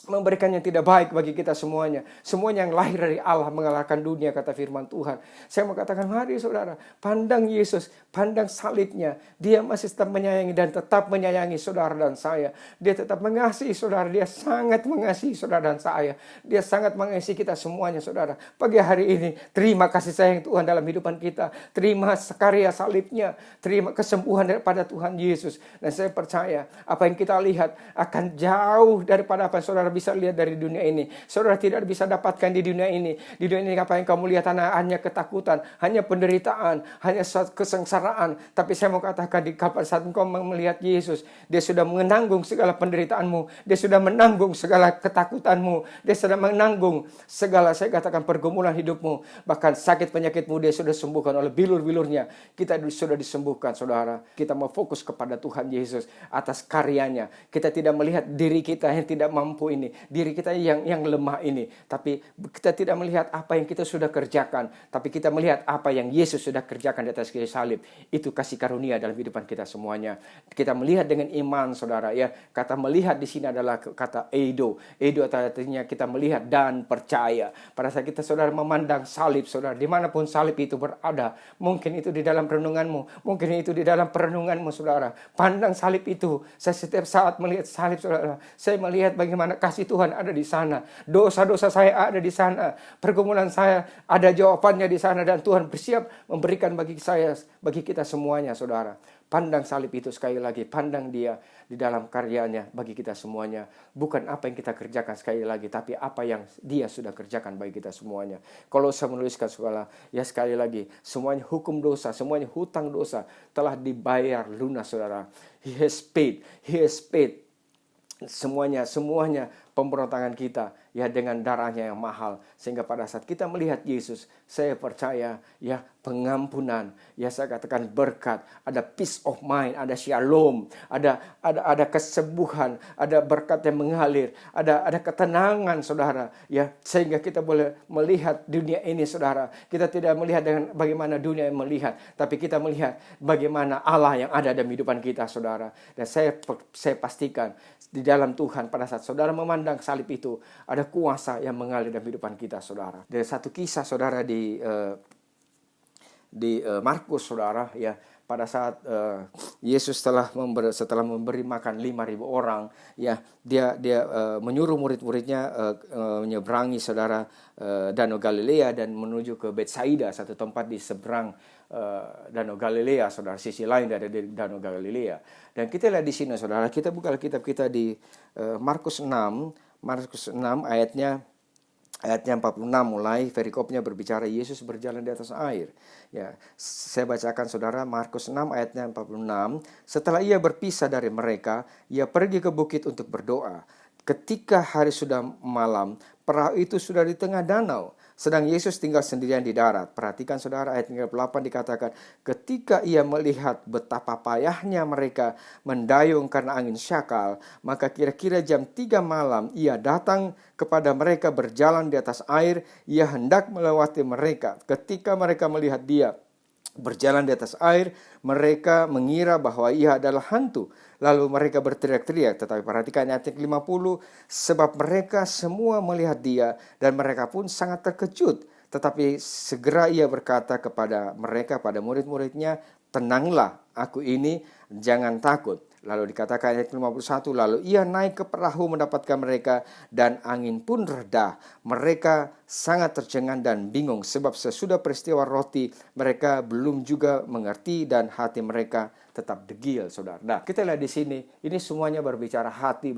memberikan yang tidak baik bagi kita semuanya. Semuanya yang lahir dari Allah mengalahkan dunia, kata firman Tuhan. Saya mau katakan, mari saudara, pandang Yesus, pandang salibnya. Dia masih tetap menyayangi dan tetap menyayangi saudara dan saya. Dia tetap mengasihi saudara. Dia sangat mengasihi saudara dan saya. Dia sangat mengasihi kita semuanya, saudara. Pagi hari ini, terima kasih sayang Tuhan dalam kehidupan kita. Terima karya salibnya. Terima kesembuhan daripada Tuhan Yesus. Dan saya percaya, apa yang kita lihat akan jauh daripada apa yang saudara bisa lihat dari dunia ini. Saudara tidak bisa dapatkan di dunia ini. Di dunia ini apa yang kamu lihat hanya ketakutan, hanya penderitaan, hanya kesengsaraan. Tapi saya mau katakan, di kapan saat engkau melihat Yesus, dia sudah menanggung segala penderitaanmu, dia sudah menanggung segala ketakutanmu, dia sudah menanggung segala, saya katakan, pergumulan hidupmu. Bahkan sakit penyakitmu dia sudah sembuhkan oleh bilur-bilurnya. Kita sudah disembuhkan, saudara. Kita mau fokus kepada Tuhan Yesus atas karyanya. Kita tidak melihat diri kita yang tidak mampu ini, diri kita yang lemah ini. Tapi kita tidak melihat apa yang kita sudah kerjakan, tapi kita melihat apa yang Yesus sudah kerjakan di atas kayu salib. Itu kasih karunia dalam kehidupan kita semuanya. Kita melihat dengan iman, saudara, ya. Kata melihat di sini adalah kata eido. Eido artinya kita melihat dan percaya. Pada saat kita, saudara, memandang salib, saudara, dimanapun salib itu berada, mungkin itu di dalam renunganmu, mungkin itu di dalam perenunganmu, saudara. Pandang salib itu. Saya setiap saat melihat salib, saudara, saya melihat bagaimana kasih Tuhan ada di sana. Dosa-dosa saya ada di sana. Pergumulan saya ada jawabannya di sana. Dan Tuhan bersiap memberikan bagi saya, bagi kita semuanya, saudara. Pandang salib itu sekali lagi. Pandang dia di dalam karyanya bagi kita semuanya. Bukan apa yang kita kerjakan sekali lagi, tapi apa yang dia sudah kerjakan bagi kita semuanya. Kalau saya menuliskan segala, ya sekali lagi, semuanya hukum dosa, semuanya hutang dosa telah dibayar lunas, saudara. He has paid. Semuanya pemberontakan kita, ya, dengan darahnya yang mahal. Sehingga pada saat kita melihat Yesus, saya percaya, ya, pengampunan, ya, saya katakan berkat, ada peace of mind, ada shalom, ada kesembuhan, ada berkat yang mengalir, ada ketenangan, saudara, ya, sehingga kita boleh melihat dunia ini, saudara. Kita tidak melihat dengan bagaimana dunia yang melihat, tapi kita melihat bagaimana Allah yang ada dalam kehidupan kita, saudara. Dan saya pastikan di dalam Tuhan, pada saat saudara memandang salib itu, ada kuasa yang mengalir dalam kehidupan kita, saudara. Dari satu kisah, saudara, di Markus, saudara, ya, pada saat Yesus setelah memberi makan 5.000 orang, ya, dia menyuruh murid-muridnya menyeberangi, saudara, Danau Galilea dan menuju ke Betsaida, satu tempat di seberang Danau Galilea, saudara, sisi lain dari Danau Galilea. Dan kita lihat di sini, saudara, kita buka Alkitab kita di Markus 6 ayatnya 46 mulai, perikopnya berbicara Yesus berjalan di atas air. Ya, saya bacakan, saudara, Markus 6 ayatnya 46. Setelah ia berpisah dari mereka, ia pergi ke bukit untuk berdoa. Ketika hari sudah malam, perahu itu sudah di tengah danau, sedang Yesus tinggal sendirian di darat. Perhatikan, saudara, ayat 38 dikatakan, ketika ia melihat betapa payahnya mereka mendayung karena angin syakal, maka kira-kira jam 3 malam ia datang kepada mereka berjalan di atas air. Ia hendak melewati mereka. Ketika mereka melihat dia berjalan di atas air, mereka mengira bahwa ia adalah hantu. Lalu mereka berteriak-teriak. Tetapi perhatikan ayat 50, sebab mereka semua melihat dia dan mereka pun sangat terkejut. Tetapi segera ia berkata kepada mereka, pada murid-muridnya, tenanglah, aku ini, jangan takut. Lalu dikatakan ayat 51, lalu ia naik ke perahu mendapatkan mereka dan angin pun reda. Mereka sangat tercengang dan bingung sebab sesudah peristiwa roti mereka belum juga mengerti dan hati mereka tetap degil, saudara. Nah, kita lihat di sini, ini semuanya berbicara hati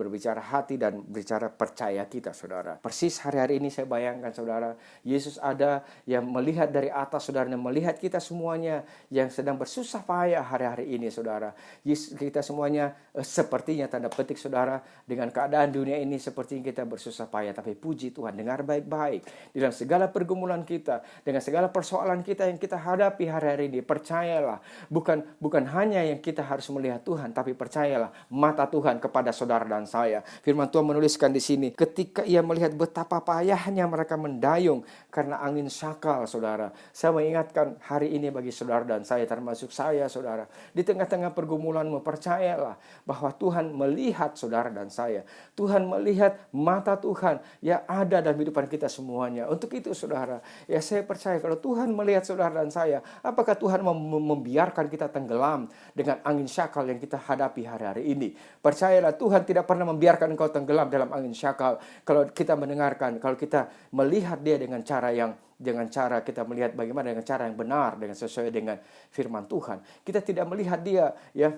dan berbicara percaya kita, saudara. Persis hari-hari ini saya bayangkan, saudara, Yesus ada yang melihat dari atas, saudara, yang melihat kita semuanya yang sedang bersusah payah hari-hari ini, saudara. Yesus, kita semuanya sepertinya tanda petik, saudara, dengan keadaan dunia ini sepertinya kita bersusah payah. Tapi puji Tuhan, dengar baik-baik, dalam segala pergumulan kita, dengan segala persoalan kita yang kita hadapi hari-hari ini, percayalah, bukan hanya yang kita harus melihat Tuhan, tapi percayalah mata Tuhan kepada saudara dan saya. Firman Tuhan menuliskan di sini, ketika ia melihat betapa payahnya mereka mendayung karena angin sakal, saudara. Saya mengingatkan hari ini bagi saudara dan saya, termasuk saya, saudara, di tengah-tengah pergumulanmu, percayalah bahwa Tuhan melihat saudara dan saya. Tuhan melihat, mata Tuhan yang ada dalam kehidupan kita semuanya. Untuk itu, saudara, ya saya percaya kalau Tuhan melihat saudara dan saya, apakah Tuhan membiarkan kita tenggelam dengan angin syakal yang kita hadapi hari-hari ini? Percayalah, Tuhan tidak pernah membiarkan engkau tenggelam dalam angin syakal. Kalau kita mendengarkan, kalau kita melihat dia dengan cara kita melihat bagaimana dengan cara yang benar, dengan sesuai dengan firman Tuhan. Kita tidak melihat dia, ya,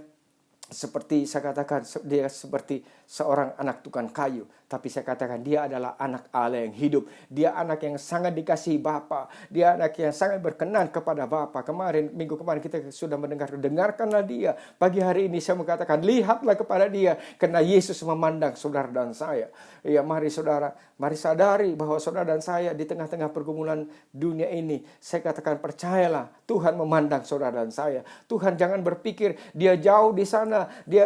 seperti saya katakan, dia seperti seorang anak tukang kayu, tapi saya katakan dia adalah anak Allah yang hidup. Dia anak yang sangat dikasihi Bapa. Dia anak yang sangat berkenan kepada Bapa. Minggu kemarin kita sudah dengarkanlah dia. Pagi hari ini saya mengatakan, lihatlah kepada dia, karena Yesus memandang saudara dan saya. Ya, mari saudara, mari sadari bahwa saudara dan saya di tengah-tengah pergumulan dunia ini, saya katakan percayalah, Tuhan memandang saudara dan saya. Tuhan jangan berpikir dia jauh di sana, dia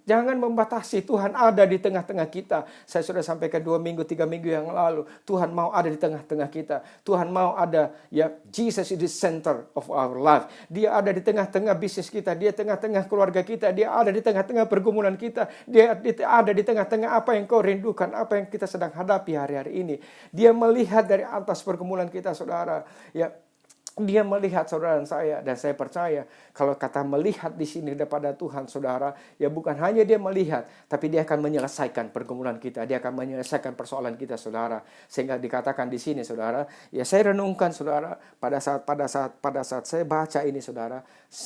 jangan membatasi. Tuhan ada di tengah-tengah kita. Saya sudah sampaikan 2 minggu, 3 minggu yang lalu, Tuhan mau ada di tengah-tengah kita. Tuhan mau ada, ya, Jesus is the center of our life. Dia ada di tengah-tengah bisnis kita, dia tengah-tengah keluarga kita, dia ada di tengah-tengah pergumulan kita, dia ada di tengah-tengah apa yang kau rindukan, apa yang kita sedang hadapi hari-hari ini. Dia melihat dari atas pergumulan kita, saudara. Ya, dia melihat saudara dan saya percaya kalau kata melihat di sini daripada Tuhan, saudara, ya bukan hanya dia melihat, tapi dia akan menyelesaikan pergumulan kita, dia akan menyelesaikan persoalan kita, saudara. Sehingga dikatakan di sini, saudara, ya saya renungkan, saudara, pada saat saya baca ini, saudara,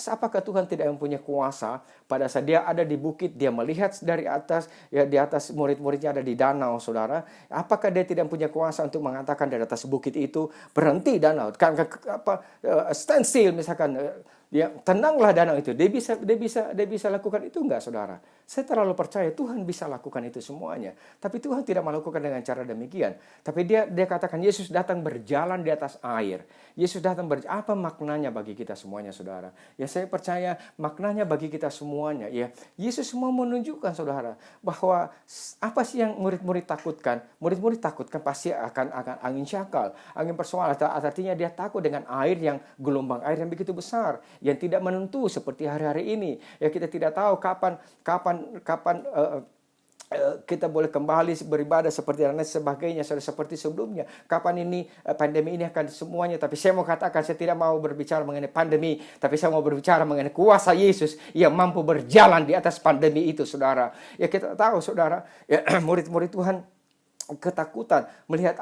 apakah Tuhan tidak mempunyai kuasa pada saat dia ada di bukit, dia melihat dari atas, ya di atas murid-muridnya ada di danau, saudara. Apakah dia tidak punya kuasa untuk mengatakan dari atas bukit itu, berhenti danau, stand still misalkan, ya tenanglah danau itu. Dia bisa lakukan itu enggak, saudara? Saya terlalu percaya Tuhan bisa lakukan itu semuanya. Tapi Tuhan tidak melakukan dengan cara demikian. Tapi dia katakan Yesus datang berjalan di atas air. Yesus datang apa maknanya bagi kita semuanya, saudara? Ya saya percaya maknanya bagi kita semuanya, ya. Yesus mau menunjukkan, saudara, bahwa apa sih yang murid-murid takutkan? Murid-murid takutkan pasti akan angin syakal, angin persoalan. Artinya dia takut dengan air yang gelombang air yang begitu besar, yang tidak menentu seperti hari-hari ini. Ya kita tidak tahu kapan kita boleh kembali beribadah seperti dan sebagainya, seperti sebelumnya. Kapan ini pandemi ini akan semuanya. Tapi saya mau katakan, saya tidak mau berbicara mengenai pandemi, tapi saya mau berbicara mengenai kuasa Yesus yang mampu berjalan di atas pandemi itu, saudara. Ya kita tahu, saudara, ya, murid-murid Tuhan ketakutan melihat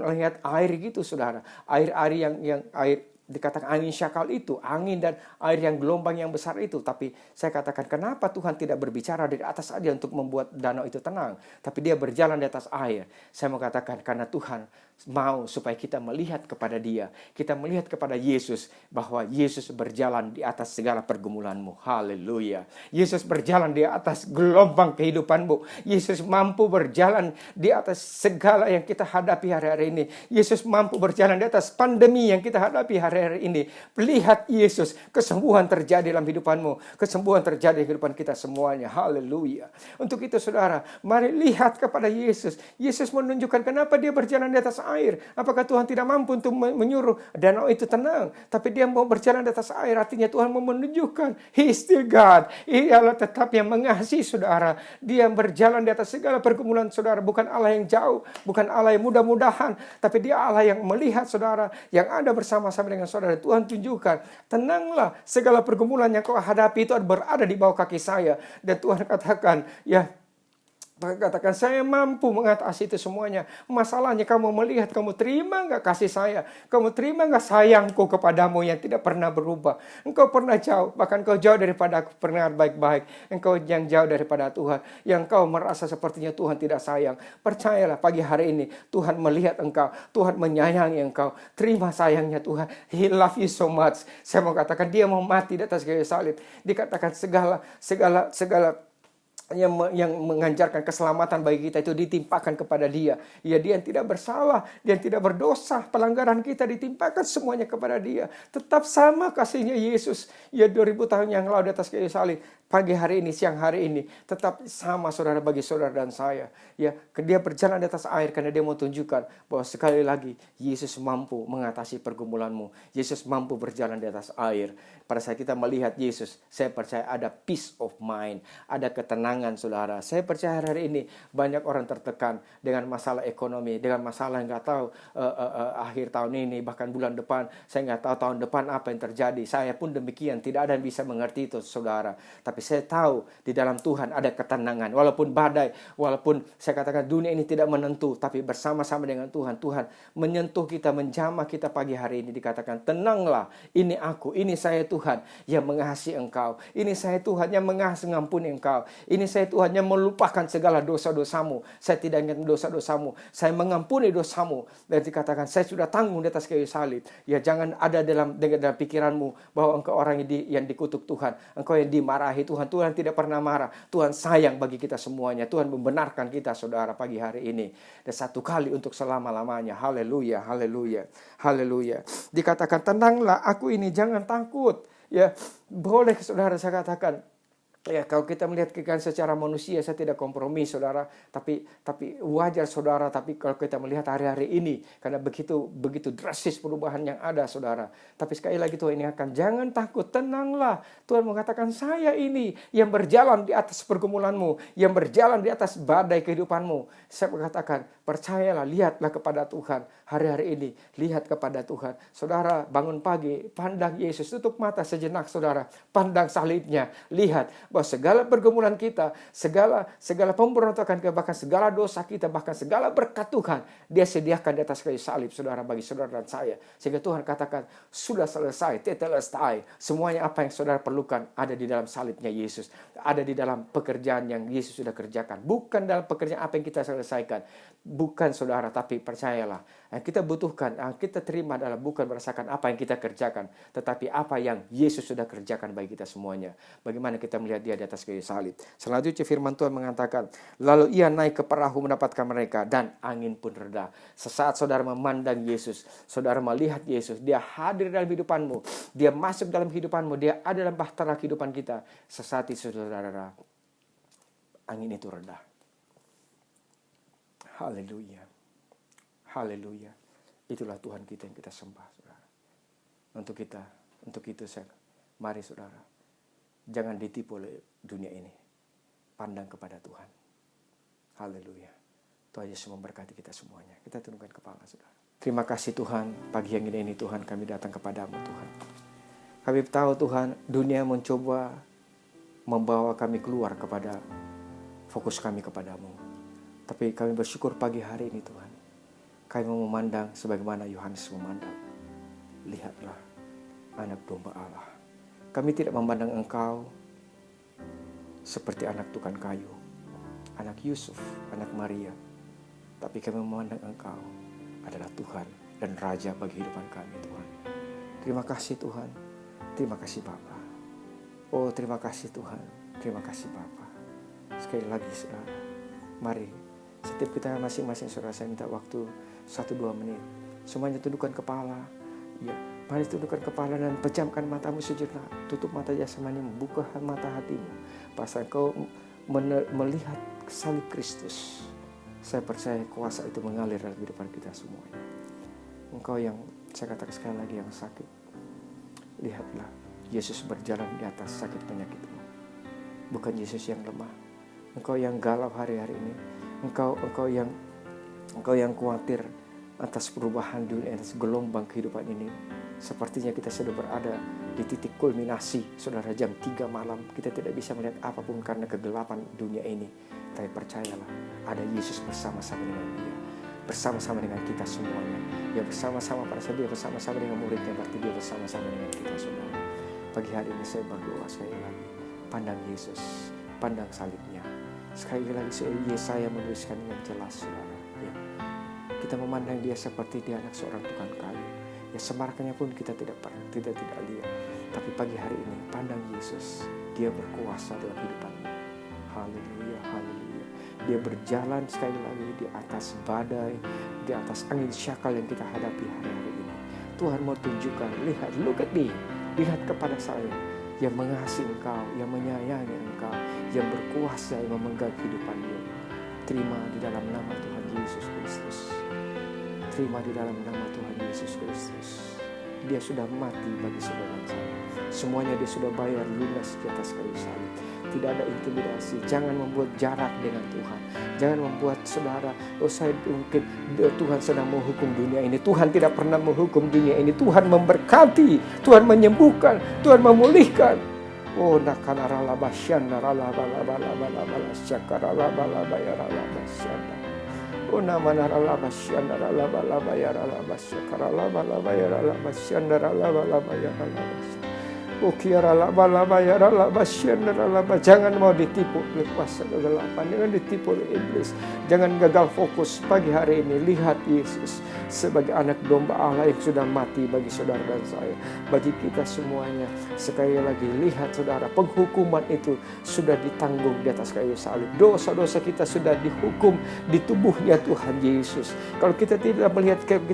melihat air gitu, saudara. Air dikatakan angin syakal itu, angin dan air yang gelombang yang besar itu. Tapi saya katakan, kenapa Tuhan tidak berbicara dari atas saja untuk membuat danau itu tenang, tapi dia berjalan di atas air? Saya mau katakan, karena Tuhan mau supaya kita melihat kepada dia, kita melihat kepada Yesus, bahwa Yesus berjalan di atas segala pergumulanmu. Haleluya. Yesus berjalan di atas gelombang kehidupanmu. Yesus mampu berjalan di atas segala yang kita hadapi hari-hari ini. Yesus mampu berjalan di atas pandemi yang kita hadapi hari-hari ini. Lihat Yesus, kesembuhan terjadi dalam hidupanmu, kesembuhan terjadi di kehidupan kita semuanya. Haleluya. Untuk itu, saudara, mari lihat kepada Yesus. Yesus menunjukkan kenapa dia berjalan di atas air. Apakah Tuhan tidak mampu untuk menyuruh danau itu tenang? Tapi dia mau berjalan di atas air, artinya Tuhan mau menunjukkan He is still God. Ia adalah tetap yang mengasihi, saudara. Dia berjalan di atas segala pergumulan, saudara. Bukan Allah yang jauh, bukan Allah yang mudah-mudahan, tapi dia Allah yang melihat, saudara, yang ada bersama-sama dengan saudara. Tuhan tunjukkan, tenanglah, segala pergumulan yang kau hadapi itu berada di bawah kaki saya. Dan Tuhan katakan, ya, Katakan, saya mampu mengatasi itu semuanya. Masalahnya kamu melihat, kamu terima nggak kasih saya? Kamu terima nggak sayangku kepadamu yang tidak pernah berubah? Engkau pernah jauh, bahkan kau jauh daripada aku, pendengar baik-baik. Engkau yang jauh daripada Tuhan, yang kau merasa sepertinya Tuhan tidak sayang. Percayalah, pagi hari ini Tuhan melihat engkau, Tuhan menyayangi engkau. Terima sayangnya Tuhan. He love you so much. Saya mau katakan, dia mau mati di atas kayu salib. Dikatakan segala yang menganjarkan keselamatan bagi kita itu ditimpakan kepada dia. Ya, dia yang tidak bersalah, dia yang tidak berdosa. Pelanggaran kita ditimpakan semuanya kepada dia. Tetap sama kasihnya Yesus. Ya, 2000 tahun yang lalu di atas kayu salib. Pagi hari ini, siang hari ini, tetap sama saudara bagi saudara dan saya. Ya, dia berjalan di atas air karena dia mau tunjukkan bahwa sekali lagi Yesus mampu mengatasi pergumulanmu. Yesus mampu berjalan di atas air. Pada saat kita melihat Yesus, saya percaya ada peace of mind, ada ketenangan saudara. Saya percaya hari ini banyak orang tertekan dengan masalah ekonomi, dengan masalah yang nggak tahu akhir tahun ini, bahkan bulan depan, saya nggak tahu tahun depan apa yang terjadi. Saya pun demikian, tidak ada yang bisa mengerti itu saudara. Tapi saya tahu di dalam Tuhan ada ketenangan. Walaupun badai, walaupun saya katakan dunia ini tidak menentu, tapi bersama-sama dengan Tuhan, Tuhan menyentuh kita, menjamah kita pagi hari ini. Dikatakan, tenanglah, ini aku, ini saya Tuhan yang mengasihi engkau. Ini saya Tuhan yang mengasihi, mengampuni engkau. Ini saya Tuhan yang melupakan segala dosa-dosamu. Saya tidak ingat dosa-dosamu. Saya mengampuni dosamu. Dan dikatakan, saya sudah tanggung di atas kayu salib. Ya, jangan ada dalam pikiranmu bahwa engkau orang yang dikutuk Tuhan. Engkau yang dimarahi Tuhan tidak pernah marah. Tuhan sayang bagi kita semuanya. Tuhan membenarkan kita saudara pagi hari ini. Dan satu kali untuk selama-lamanya. Haleluya, haleluya, haleluya. Dikatakan, tenanglah, aku ini, jangan takut. Ya, boleh saudara saya katakan. Ya, kalau kita melihat kekayaan secara manusia, saya tidak kompromi saudara, tapi wajar saudara. Tapi kalau kita melihat hari-hari ini, karena begitu drastis perubahan yang ada saudara. Tapi sekali lagi Tuhan ingatkan, jangan takut, tenanglah. Tuhan mengatakan, saya ini yang berjalan di atas pergumulanmu, yang berjalan di atas badai kehidupanmu. Saya mengatakan, percayalah, lihatlah kepada Tuhan hari-hari ini, lihat kepada Tuhan. Saudara bangun pagi, pandang Yesus, tutup mata sejenak saudara, pandang salibnya, lihat bahwa segala pergumulan kita, segala pemberontakan kita, bahkan segala dosa kita, bahkan segala berkat Tuhan, dia sediakan di atas kayu salib saudara, bagi saudara dan saya. Sehingga Tuhan katakan, sudah selesai, tetelestai. Semuanya apa yang saudara perlukan ada di dalam salibnya Yesus, ada di dalam pekerjaan yang Yesus sudah kerjakan, bukan dalam pekerjaan apa yang kita selesaikan. Bukan saudara, tapi percayalah, yang kita butuhkan, yang kita terima adalah bukan berdasarkan apa yang kita kerjakan, tetapi apa yang Yesus sudah kerjakan bagi kita semuanya. Bagaimana kita melihat dia di atas kayu salib. Selanjutnya firman Tuhan mengatakan, lalu ia naik ke perahu mendapatkan mereka, dan angin pun reda. Sesaat saudara memandang Yesus, saudara melihat Yesus, dia hadir dalam hidupanmu, dia masuk dalam hidupanmu, dia ada dalam bahtera kehidupan kita. Sesaat itu saudara, angin itu reda. Haleluya. Haleluya. Itulah Tuhan kita yang kita sembah, saudara. Untuk itu mari saudara, jangan ditipu oleh dunia ini. Pandang kepada Tuhan. Haleluya. Tuhan Yesus memberkati kita semuanya. Kita tundukkan kepala, saudara. Terima kasih Tuhan, pagi yang ini Tuhan, kami datang kepadamu Tuhan. Kami tahu Tuhan, dunia mencoba membawa kami keluar kepada fokus kami kepadamu. Tapi kami bersyukur pagi hari ini Tuhan, kami mau memandang sebagaimana Yohanes memandang. Lihatlah anak domba Allah. Kami tidak memandang Engkau seperti anak tukang kayu, anak Yusuf, anak Maria. Tapi kami memandang Engkau adalah Tuhan dan Raja bagi kehidupan kami Tuhan. Terima kasih Tuhan. Terima kasih Bapa. Oh terima kasih Tuhan. Terima kasih Bapa. Sekali lagi saudara, mari setiap kita masing-masing saudara, saya minta waktu 1-2 menit. Semuanya tundukkan kepala. Ya, mari tundukkan kepala dan pejamkan matamu sejenak. Tutup mata jasmani, buka mata hatimu. Pasal kau melihat salib Kristus. Saya percaya kuasa itu mengalir dalam kehidupan kita semuanya. Engkau yang, saya katakan sekali lagi, yang sakit, lihatlah Yesus berjalan di atas sakit penyakitmu. Bukan Yesus yang lemah. Engkau yang galau hari-hari ini. Engkau yang khawatir atas perubahan dunia, atas gelombang kehidupan ini. Sepertinya kita sudah berada di titik kulminasi, saudara, jam 3 malam. Kita tidak bisa melihat apapun karena kegelapan dunia ini. Tapi percayalah, ada Yesus bersama-sama dengan dia, bersama-sama dengan kita semuanya. Dia bersama-sama pada saat dia bersama-sama dengan muridnya, berarti dia bersama-sama dengan kita saudara. Pagi hari ini saya berdoa sekali lagi, pandang Yesus, pandang salibnya. Sekali lagi Yesaya menuliskan dengan jelas saudara. Ya. Kita memandang dia seperti dia anak seorang tukang kayu. Ya semarkannya pun kita tidak lihat. Tapi pagi hari ini pandang Yesus, dia berkuasa dalam hidupanmu. Haleluya, haleluya. Dia berjalan sekali lagi di atas badai, di atas angin syakal yang kita hadapi hari-hari ini. Tuhan mau tunjukkan, lihat, look at me, lihat kepada saya yang mengasihi engkau, yang menyayangi engkau, yang berkuasa, yang memegang hidupanmu. Terima di dalam nama Tuhan Yesus Kristus. Terima di dalam nama Tuhan Yesus Kristus. Dia sudah mati bagi saudara dan saya. Semuanya dia sudah bayar lunas di atas kayu salib. Tidak ada intimidasi. Jangan membuat jarak dengan Tuhan. Jangan membuat saudara, saya mungkin Tuhan sedang menghukum dunia ini. Tuhan tidak pernah menghukum dunia ini. Tuhan memberkati, Tuhan menyembuhkan, Tuhan memulihkan. Oh, nakanaralabasyan naralabalabalabalabalasyakarabalabalabayaralabasyan. Oh, namanaralabasyan naralabalabalabayaralabasyakaralabalabalabayaralabasyan naralabalabalabayaralabasyan. Jangan mau ditipu oleh kuasa kegelapan, jangan ditipu oleh iblis, jangan gagal fokus. Pagi hari ini lihat Yesus sebagai anak domba Allah yang sudah mati bagi saudara dan saya, bagi kita semuanya. Sekali lagi lihat saudara, penghukuman itu sudah ditanggung di atas kayu salib. Dosa-dosa kita sudah dihukum di tubuhnya Tuhan Yesus. Kalau kita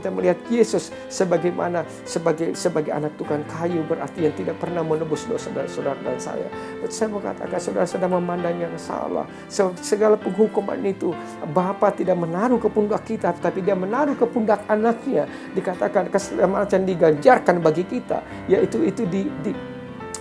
melihat Yesus sebagaimana sebagai anak tukang kayu, berarti yang tidak pernah menebus dosa dari saudara dan saya. Saya mau katakan saudara sedang memandang yang salah. Segala penghukuman itu Bapa tidak menaruh ke pundak kita, tapi dia menaruh ke pundak anaknya. Dikatakan keselamatan diganjarkan bagi kita, yaitu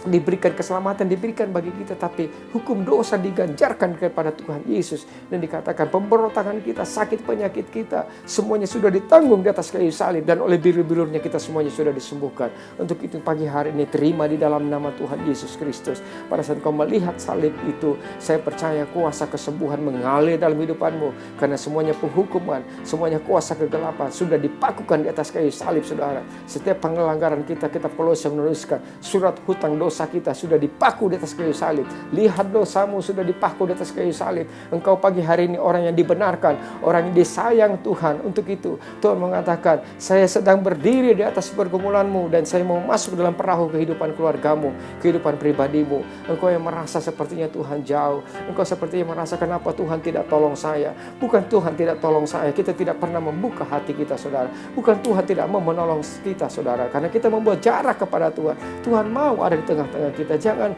diberikan keselamatan, diberikan bagi kita, tapi hukum dosa diganjarkan kepada Tuhan Yesus. Dan dikatakan pemberontakan kita, sakit penyakit kita, semuanya sudah ditanggung di atas kayu salib, dan oleh bilur-bilurnya kita semuanya sudah disembuhkan. Untuk itu pagi hari ini terima di dalam nama Tuhan Yesus Kristus. Pada saat kau melihat salib itu, saya percaya kuasa kesembuhan mengalir dalam hidupanmu, karena semuanya penghukuman, semuanya kuasa kegelapan sudah dipakukan di atas kayu salib saudara. Setiap pelanggaran kita perlu menuliskan surat hutang dosa kita sudah dipaku di atas kayu salib. Lihat dosamu sudah dipaku di atas kayu salib. Engkau pagi hari ini orang yang dibenarkan, orang yang disayang Tuhan. Untuk itu Tuhan mengatakan, saya sedang berdiri di atas pergumulanmu, dan saya mau masuk dalam perahu kehidupan keluargamu, kehidupan pribadimu. Engkau yang merasa sepertinya Tuhan jauh, engkau sepertinya merasa kenapa Tuhan tidak tolong saya. Bukan Tuhan tidak tolong saya, kita tidak pernah membuka hati kita saudara. Bukan Tuhan tidak mau menolong kita saudara, karena kita membuat jarak kepada Tuhan. Tuhan mau ada di tengah-tengah kita. Jangan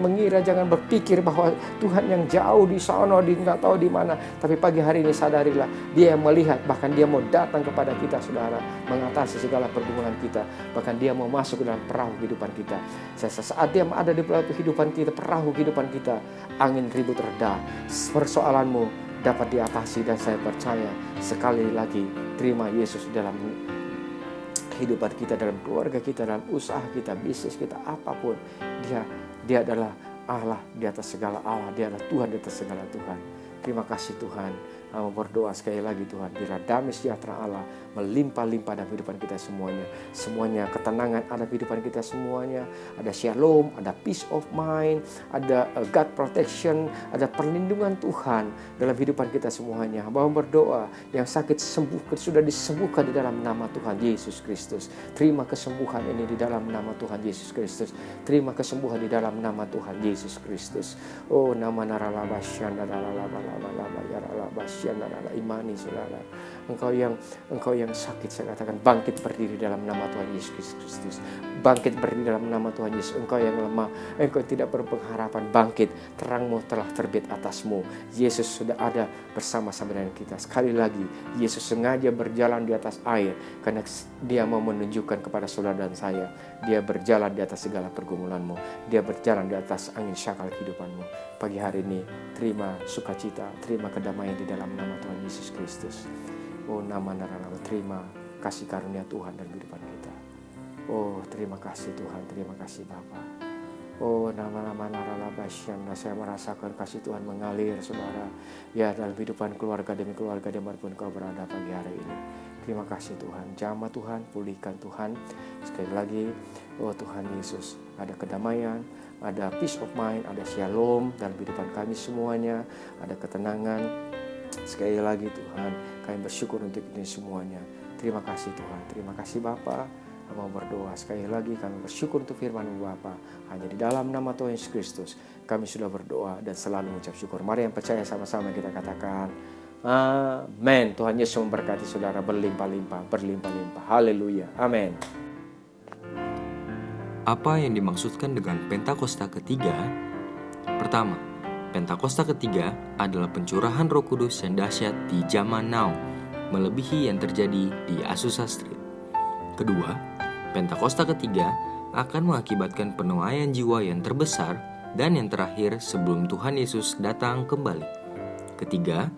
mengira, jangan berpikir bahwa Tuhan yang jauh di sana, nggak tahu di mana. Tapi pagi hari ini sadarilah, Dia yang melihat, bahkan Dia mau datang kepada kita saudara, mengatasi segala pergumulan kita. Bahkan Dia mau masuk ke dalam perahu kehidupan kita. Saat Dia ada di perahu kehidupan kita, angin ribut reda, persoalanmu dapat diatasi. Dan saya percaya sekali lagi, terima Yesus dalam kehidupan kita, dalam keluarga kita, dalam usaha kita, bisnis kita, apapun. Dia adalah Allah di atas segala Allah. Dia adalah Tuhan di atas segala Tuhan. Terima kasih Tuhan. Berdoa sekali lagi Tuhan, biar damai sejahtera Allah melimpah-limpah dalam kehidupan kita semuanya. Semuanya ketenangan ada di kehidupan kita semuanya. Ada shalom, ada peace of mind, ada God protection, ada perlindungan Tuhan dalam kehidupan kita semuanya. Hamba berdoa, yang sakit sudah disembuhkan di dalam nama Tuhan Yesus Kristus. Terima kesembuhan ini di dalam nama Tuhan Yesus Kristus. Terima kesembuhan di dalam nama Tuhan Yesus Kristus. Oh, nama naralabasyan naralabalabalabayaralabasyan imani saudara. Engkau yang sakit, saya katakan bangkit berdiri dalam nama Tuhan Yesus Kristus. Bangkit berdiri dalam nama Tuhan Yesus. Engkau yang lemah, engkau tidak berpengharapan, bangkit, terangmu telah terbit atasmu. Yesus sudah ada bersama-sama dengan kita. Sekali lagi, Yesus sengaja berjalan di atas air karena Dia mau menunjukkan kepada saudara dan saya, Dia berjalan di atas segala pergumulanmu. Dia berjalan di atas angin syakal kehidupanmu. Pagi hari ini terima sukacita, terima kedamaian di dalam nama Tuhan Yesus Kristus. Oh, nama naralawa, terima kasih karunia Tuhan dalam kehidupan kita. Oh, terima kasih Tuhan, terima kasih Bapa. Oh, nama-nama naralabasyan, saya merasakan kasih Tuhan mengalir, saudara. Ya, dalam kehidupan keluarga demi keluarga dimanapun kau berada pagi hari ini. Terima kasih Tuhan, jamah Tuhan, pulihkan Tuhan. Sekali lagi, oh Tuhan Yesus, ada kedamaian, ada peace of mind, ada shalom dalam kehidupan kami semuanya, ada ketenangan. Sekali lagi Tuhan, kami bersyukur untuk ini semuanya. Terima kasih Tuhan, terima kasih Bapa. Mau berdoa sekali lagi, kami bersyukur untuk firman-Mu Bapa. Hanya di dalam nama Tuhan Yesus Kristus kami sudah berdoa dan selalu mengucap syukur. Mari yang percaya sama-sama kita katakan amin. Tuhan Yesus memberkati saudara berlimpah-limpah, berlimpah-limpah. Haleluya, amin. Apa yang dimaksudkan dengan Pentakosta ketiga? Pertama, Pentakosta ketiga adalah pencurahan Roh Kudus yang dahsyat di zaman now, melebihi yang terjadi di Azusa Street. Kedua, Pentakosta ketiga akan mengakibatkan penuaian jiwa yang terbesar dan yang terakhir sebelum Tuhan Yesus datang kembali. Ketiga,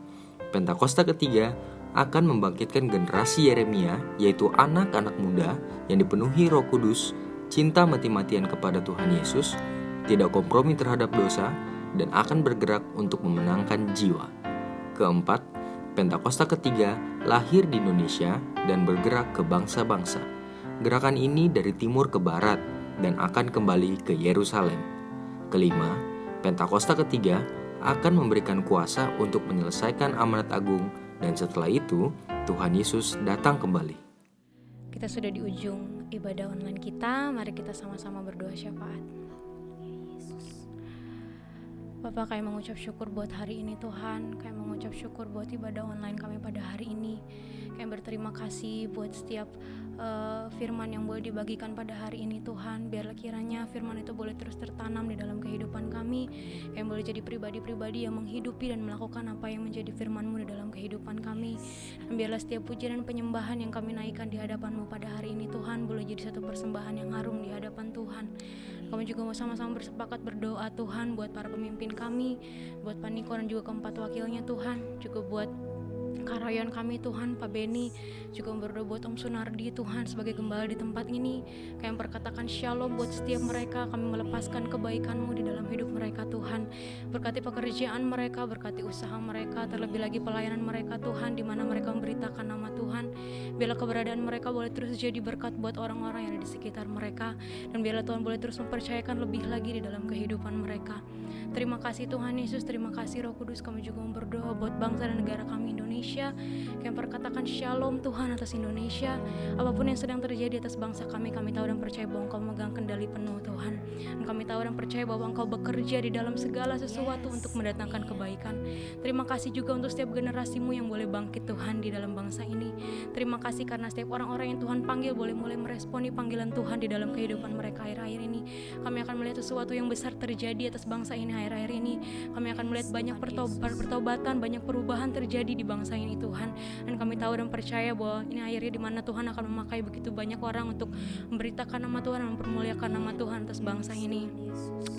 Pentakosta ketiga akan membangkitkan generasi Yeremia, yaitu anak-anak muda yang dipenuhi Roh Kudus, cinta mati-matian kepada Tuhan Yesus, tidak kompromi terhadap dosa, dan akan bergerak untuk memenangkan jiwa. Keempat, Pentakosta ketiga lahir di Indonesia dan bergerak ke bangsa-bangsa. Gerakan ini dari timur ke barat dan akan kembali ke Yerusalem. Kelima, Pentakosta ketiga akan memberikan kuasa untuk menyelesaikan amanat agung, dan setelah itu Tuhan Yesus datang kembali. Kita sudah di ujung ibadah online kita, mari kita sama-sama berdoa syafaat. Bapak, kami mengucap syukur buat hari ini Tuhan. Kami mengucap syukur buat ibadah online kami pada hari ini. Kami berterima kasih buat setiap firman yang boleh dibagikan pada hari ini Tuhan. Biarlah kiranya firman itu boleh terus tertanam di dalam kehidupan kami. Kami boleh jadi pribadi-pribadi yang menghidupi dan melakukan apa yang menjadi firman-Mu di dalam kehidupan kami. Dan biarlah setiap pujian dan penyembahan yang kami naikkan di hadapan-Mu pada hari ini Tuhan boleh jadi satu persembahan yang harum di hadapan Tuhan. Kami juga mau sama-sama bersepakat berdoa Tuhan buat para pemimpin kami, buat Pak Niko dan juga keempat wakilnya Tuhan, juga buat karyawan kami Tuhan, Pak Beni, juga berdoa buat Om Sunardi Tuhan sebagai gembala di tempat ini. Kami perkatakan shalom buat setiap mereka, kami melepaskan kebaikan-Mu di dalam hidup mereka Tuhan. Berkati pekerjaan mereka, berkati usaha mereka, terlebih lagi pelayanan mereka Tuhan, di mana mereka memberitakan nama Tuhan. Biarlah keberadaan mereka boleh terus jadi berkat buat orang-orang yang ada di sekitar mereka, dan biarlah Tuhan boleh terus mempercayakan lebih lagi di dalam kehidupan mereka. Terima kasih Tuhan Yesus, terima kasih Roh Kudus. Kami juga berdoa buat bangsa dan negara kami Indonesia. Kami perkatakan shalom Tuhan atas Indonesia. Apapun yang sedang terjadi atas bangsa kami tahu dan percaya bahwa Engkau memegang kendali penuh Tuhan. Dan kami tahu dan percaya bahwa Engkau bekerja di dalam segala sesuatu untuk mendatangkan kebaikan. Terima kasih juga untuk setiap generasi-Mu yang boleh bangkit Tuhan di dalam bangsa ini. Terima kasih karena setiap orang-orang yang Tuhan panggil boleh mulai meresponi panggilan Tuhan di dalam kehidupan mereka akhir-akhir ini. Kami akan melihat sesuatu yang besar terjadi atas bangsa ini akhir-akhir ini. Kami akan melihat banyak pertobatan, banyak perubahan terjadi di bangsa ini Tuhan. Dan kami tahu dan percaya bahwa ini akhirnya di mana Tuhan akan memakai begitu banyak orang untuk memberitakan nama Tuhan dan mempermuliakan nama Tuhan atas bangsa ini.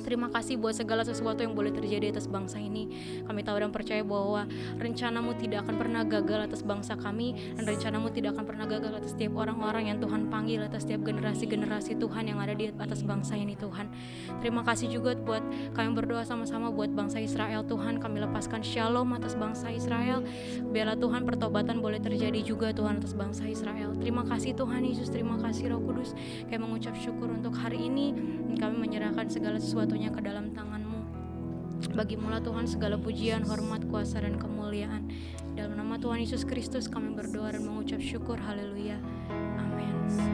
Terima kasih buat segala sesuatu yang boleh terjadi atas bangsa ini. Kami tahu dan percaya bahwa rencana-Mu tidak akan pernah gagal atas bangsa kami, dan rencana-Mu tidak akan pernah gagal atas setiap orang-orang yang Tuhan panggil, atas setiap generasi-generasi Tuhan yang ada di atas bangsa ini Tuhan. Terima kasih juga buat kami berdoa sama-sama buat bangsa Israel Tuhan. Kami lepaskan shalom atas bangsa Israel. Biarlah Tuhan pertobatan boleh terjadi juga Tuhan atas bangsa Israel. Terima kasih Tuhan Yesus, terima kasih Roh Kudus. Kami mengucap syukur untuk hari ini. Kami menyerahkan segala sesuatunya ke dalam tangan-Mu. Bagi-Mu Tuhan segala pujian, hormat, kuasa dan kemuliaan. Dalam nama Tuhan Yesus Kristus kami berdoa dan mengucap syukur. Haleluya. Amin. Dan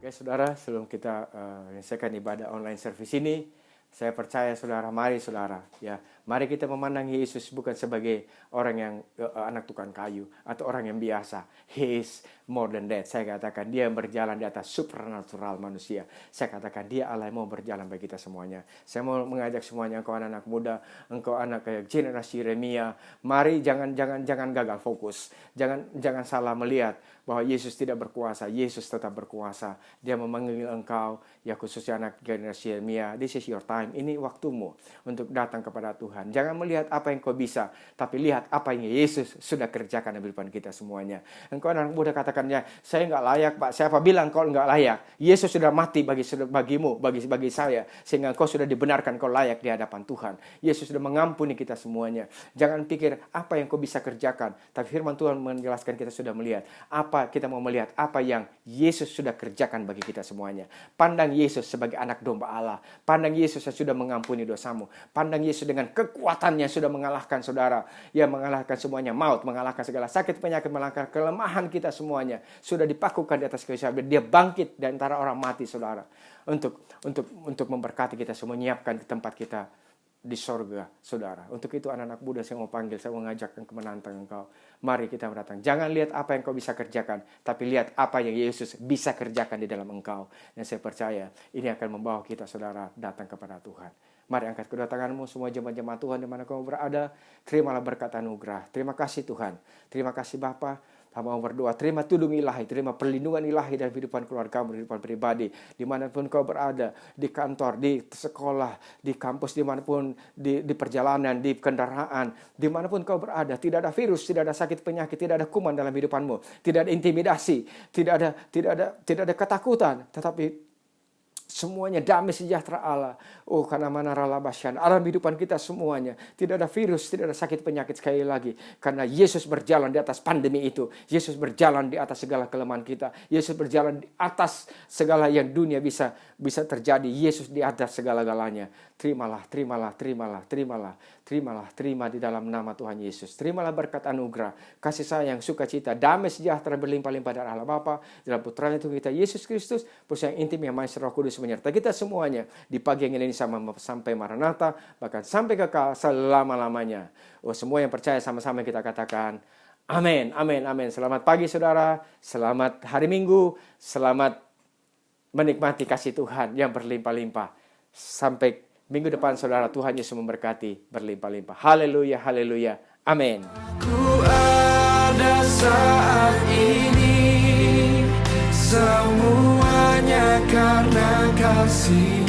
Oke saudara, sebelum kita menyelesaikan ibadah online service ini, saya percaya saudara, mari saudara, ya, mari kita memandang Yesus bukan sebagai orang yang anak tukang kayu atau orang yang biasa. He is more than that. Saya katakan dia yang berjalan di atas supernatural manusia. Saya katakan dia Allah yang mau berjalan bagi kita semuanya. Saya mau mengajak semuanya, engkau anak muda, engkau anak generasi Yeremia, mari jangan gagal fokus. Jangan salah melihat bahwa Yesus tidak berkuasa. Yesus tetap berkuasa. Dia memanggil engkau, ya khususnya anak generasi Yeremia. This is your time. Ini waktumu untuk datang kepada Tuhan. Jangan melihat apa yang kau bisa, tapi lihat apa yang Yesus sudah kerjakan dalam kehidupan kita semuanya. Engkau anak muda katakannya, saya nggak layak Pak. Siapa bilang kau nggak layak? Yesus sudah mati bagimu, bagi saya, sehingga kau sudah dibenarkan kau layak di hadapan Tuhan. Yesus sudah mengampuni kita semuanya. Jangan pikir apa yang kau bisa kerjakan, tapi firman Tuhan menjelaskan kita sudah melihat apa kita mau melihat apa yang Yesus sudah kerjakan bagi kita semuanya. Pandang Yesus sebagai anak domba Allah. Pandang Yesus yang sudah mengampuni dosamu. Pandang Yesus dengan kekuatannya sudah mengalahkan saudara. Ya, mengalahkan semuanya, maut, mengalahkan segala sakit, penyakit, mengalahkan kelemahan kita semuanya. Sudah dipakukan di atas kayu salib. Dia bangkit dari antara orang mati saudara. Untuk memberkati kita semua, menyiapkan tempat kita di sorga, saudara. Untuk itu anak-anak muda saya mau panggil, saya mau ngajak engkau, menantang engkau. Mari kita datang. Jangan lihat apa yang kau bisa kerjakan, tapi lihat apa yang Yesus bisa kerjakan di dalam engkau. Dan saya percaya ini akan membawa kita, saudara, datang kepada Tuhan. Mari angkat kedua tanganmu, semua jemaat-jemaat Tuhan di mana kamu berada. Terimalah berkat anugerah. Terima kasih Tuhan. Terima kasih Bapa. Hamba mau berdoa, terima tudung ilahi, terima perlindungan ilahi dalam kehidupan keluargamu, kehidupan pribadi, dimanapun kau berada, di kantor, di sekolah, di kampus, dimanapun, di perjalanan, di kendaraan, dimanapun kau berada, tidak ada virus, tidak ada sakit penyakit, tidak ada kuman dalam hidupanmu, tidak ada intimidasi, tidak ada ketakutan, tetapi semuanya damai sejahtera Allah. Oh, karena mana ralabasyan alam kehidupan kita semuanya. Tidak ada virus, tidak ada sakit penyakit sekali lagi. Karena Yesus berjalan di atas pandemi itu. Yesus berjalan di atas segala kelemahan kita. Yesus berjalan di atas segala yang dunia bisa terjadi. Yesus di atas segala-galanya. Terimalah, terima di dalam nama Tuhan Yesus. Terimalah berkat anugerah, kasih sayang, sukacita, damai sejahtera berlimpah-limpah dari Allah Bapa, dalam putranya Tuhan kita Yesus Kristus, persekutuan intim yang maha Roh Kudus menyertai kita semuanya di pagi yang ini sampai Maranatha, bahkan sampai kekal selama-lamanya. Oh, semua yang percaya sama-sama kita katakan amin, amin, amin. Selamat pagi saudara, selamat hari Minggu, selamat menikmati kasih Tuhan yang berlimpah-limpah. Sampai minggu depan saudara, Tuhan Yesus memberkati berlimpah-limpah. Haleluya, haleluya, amin. Ku ada saat ini, semuanya karena kasih.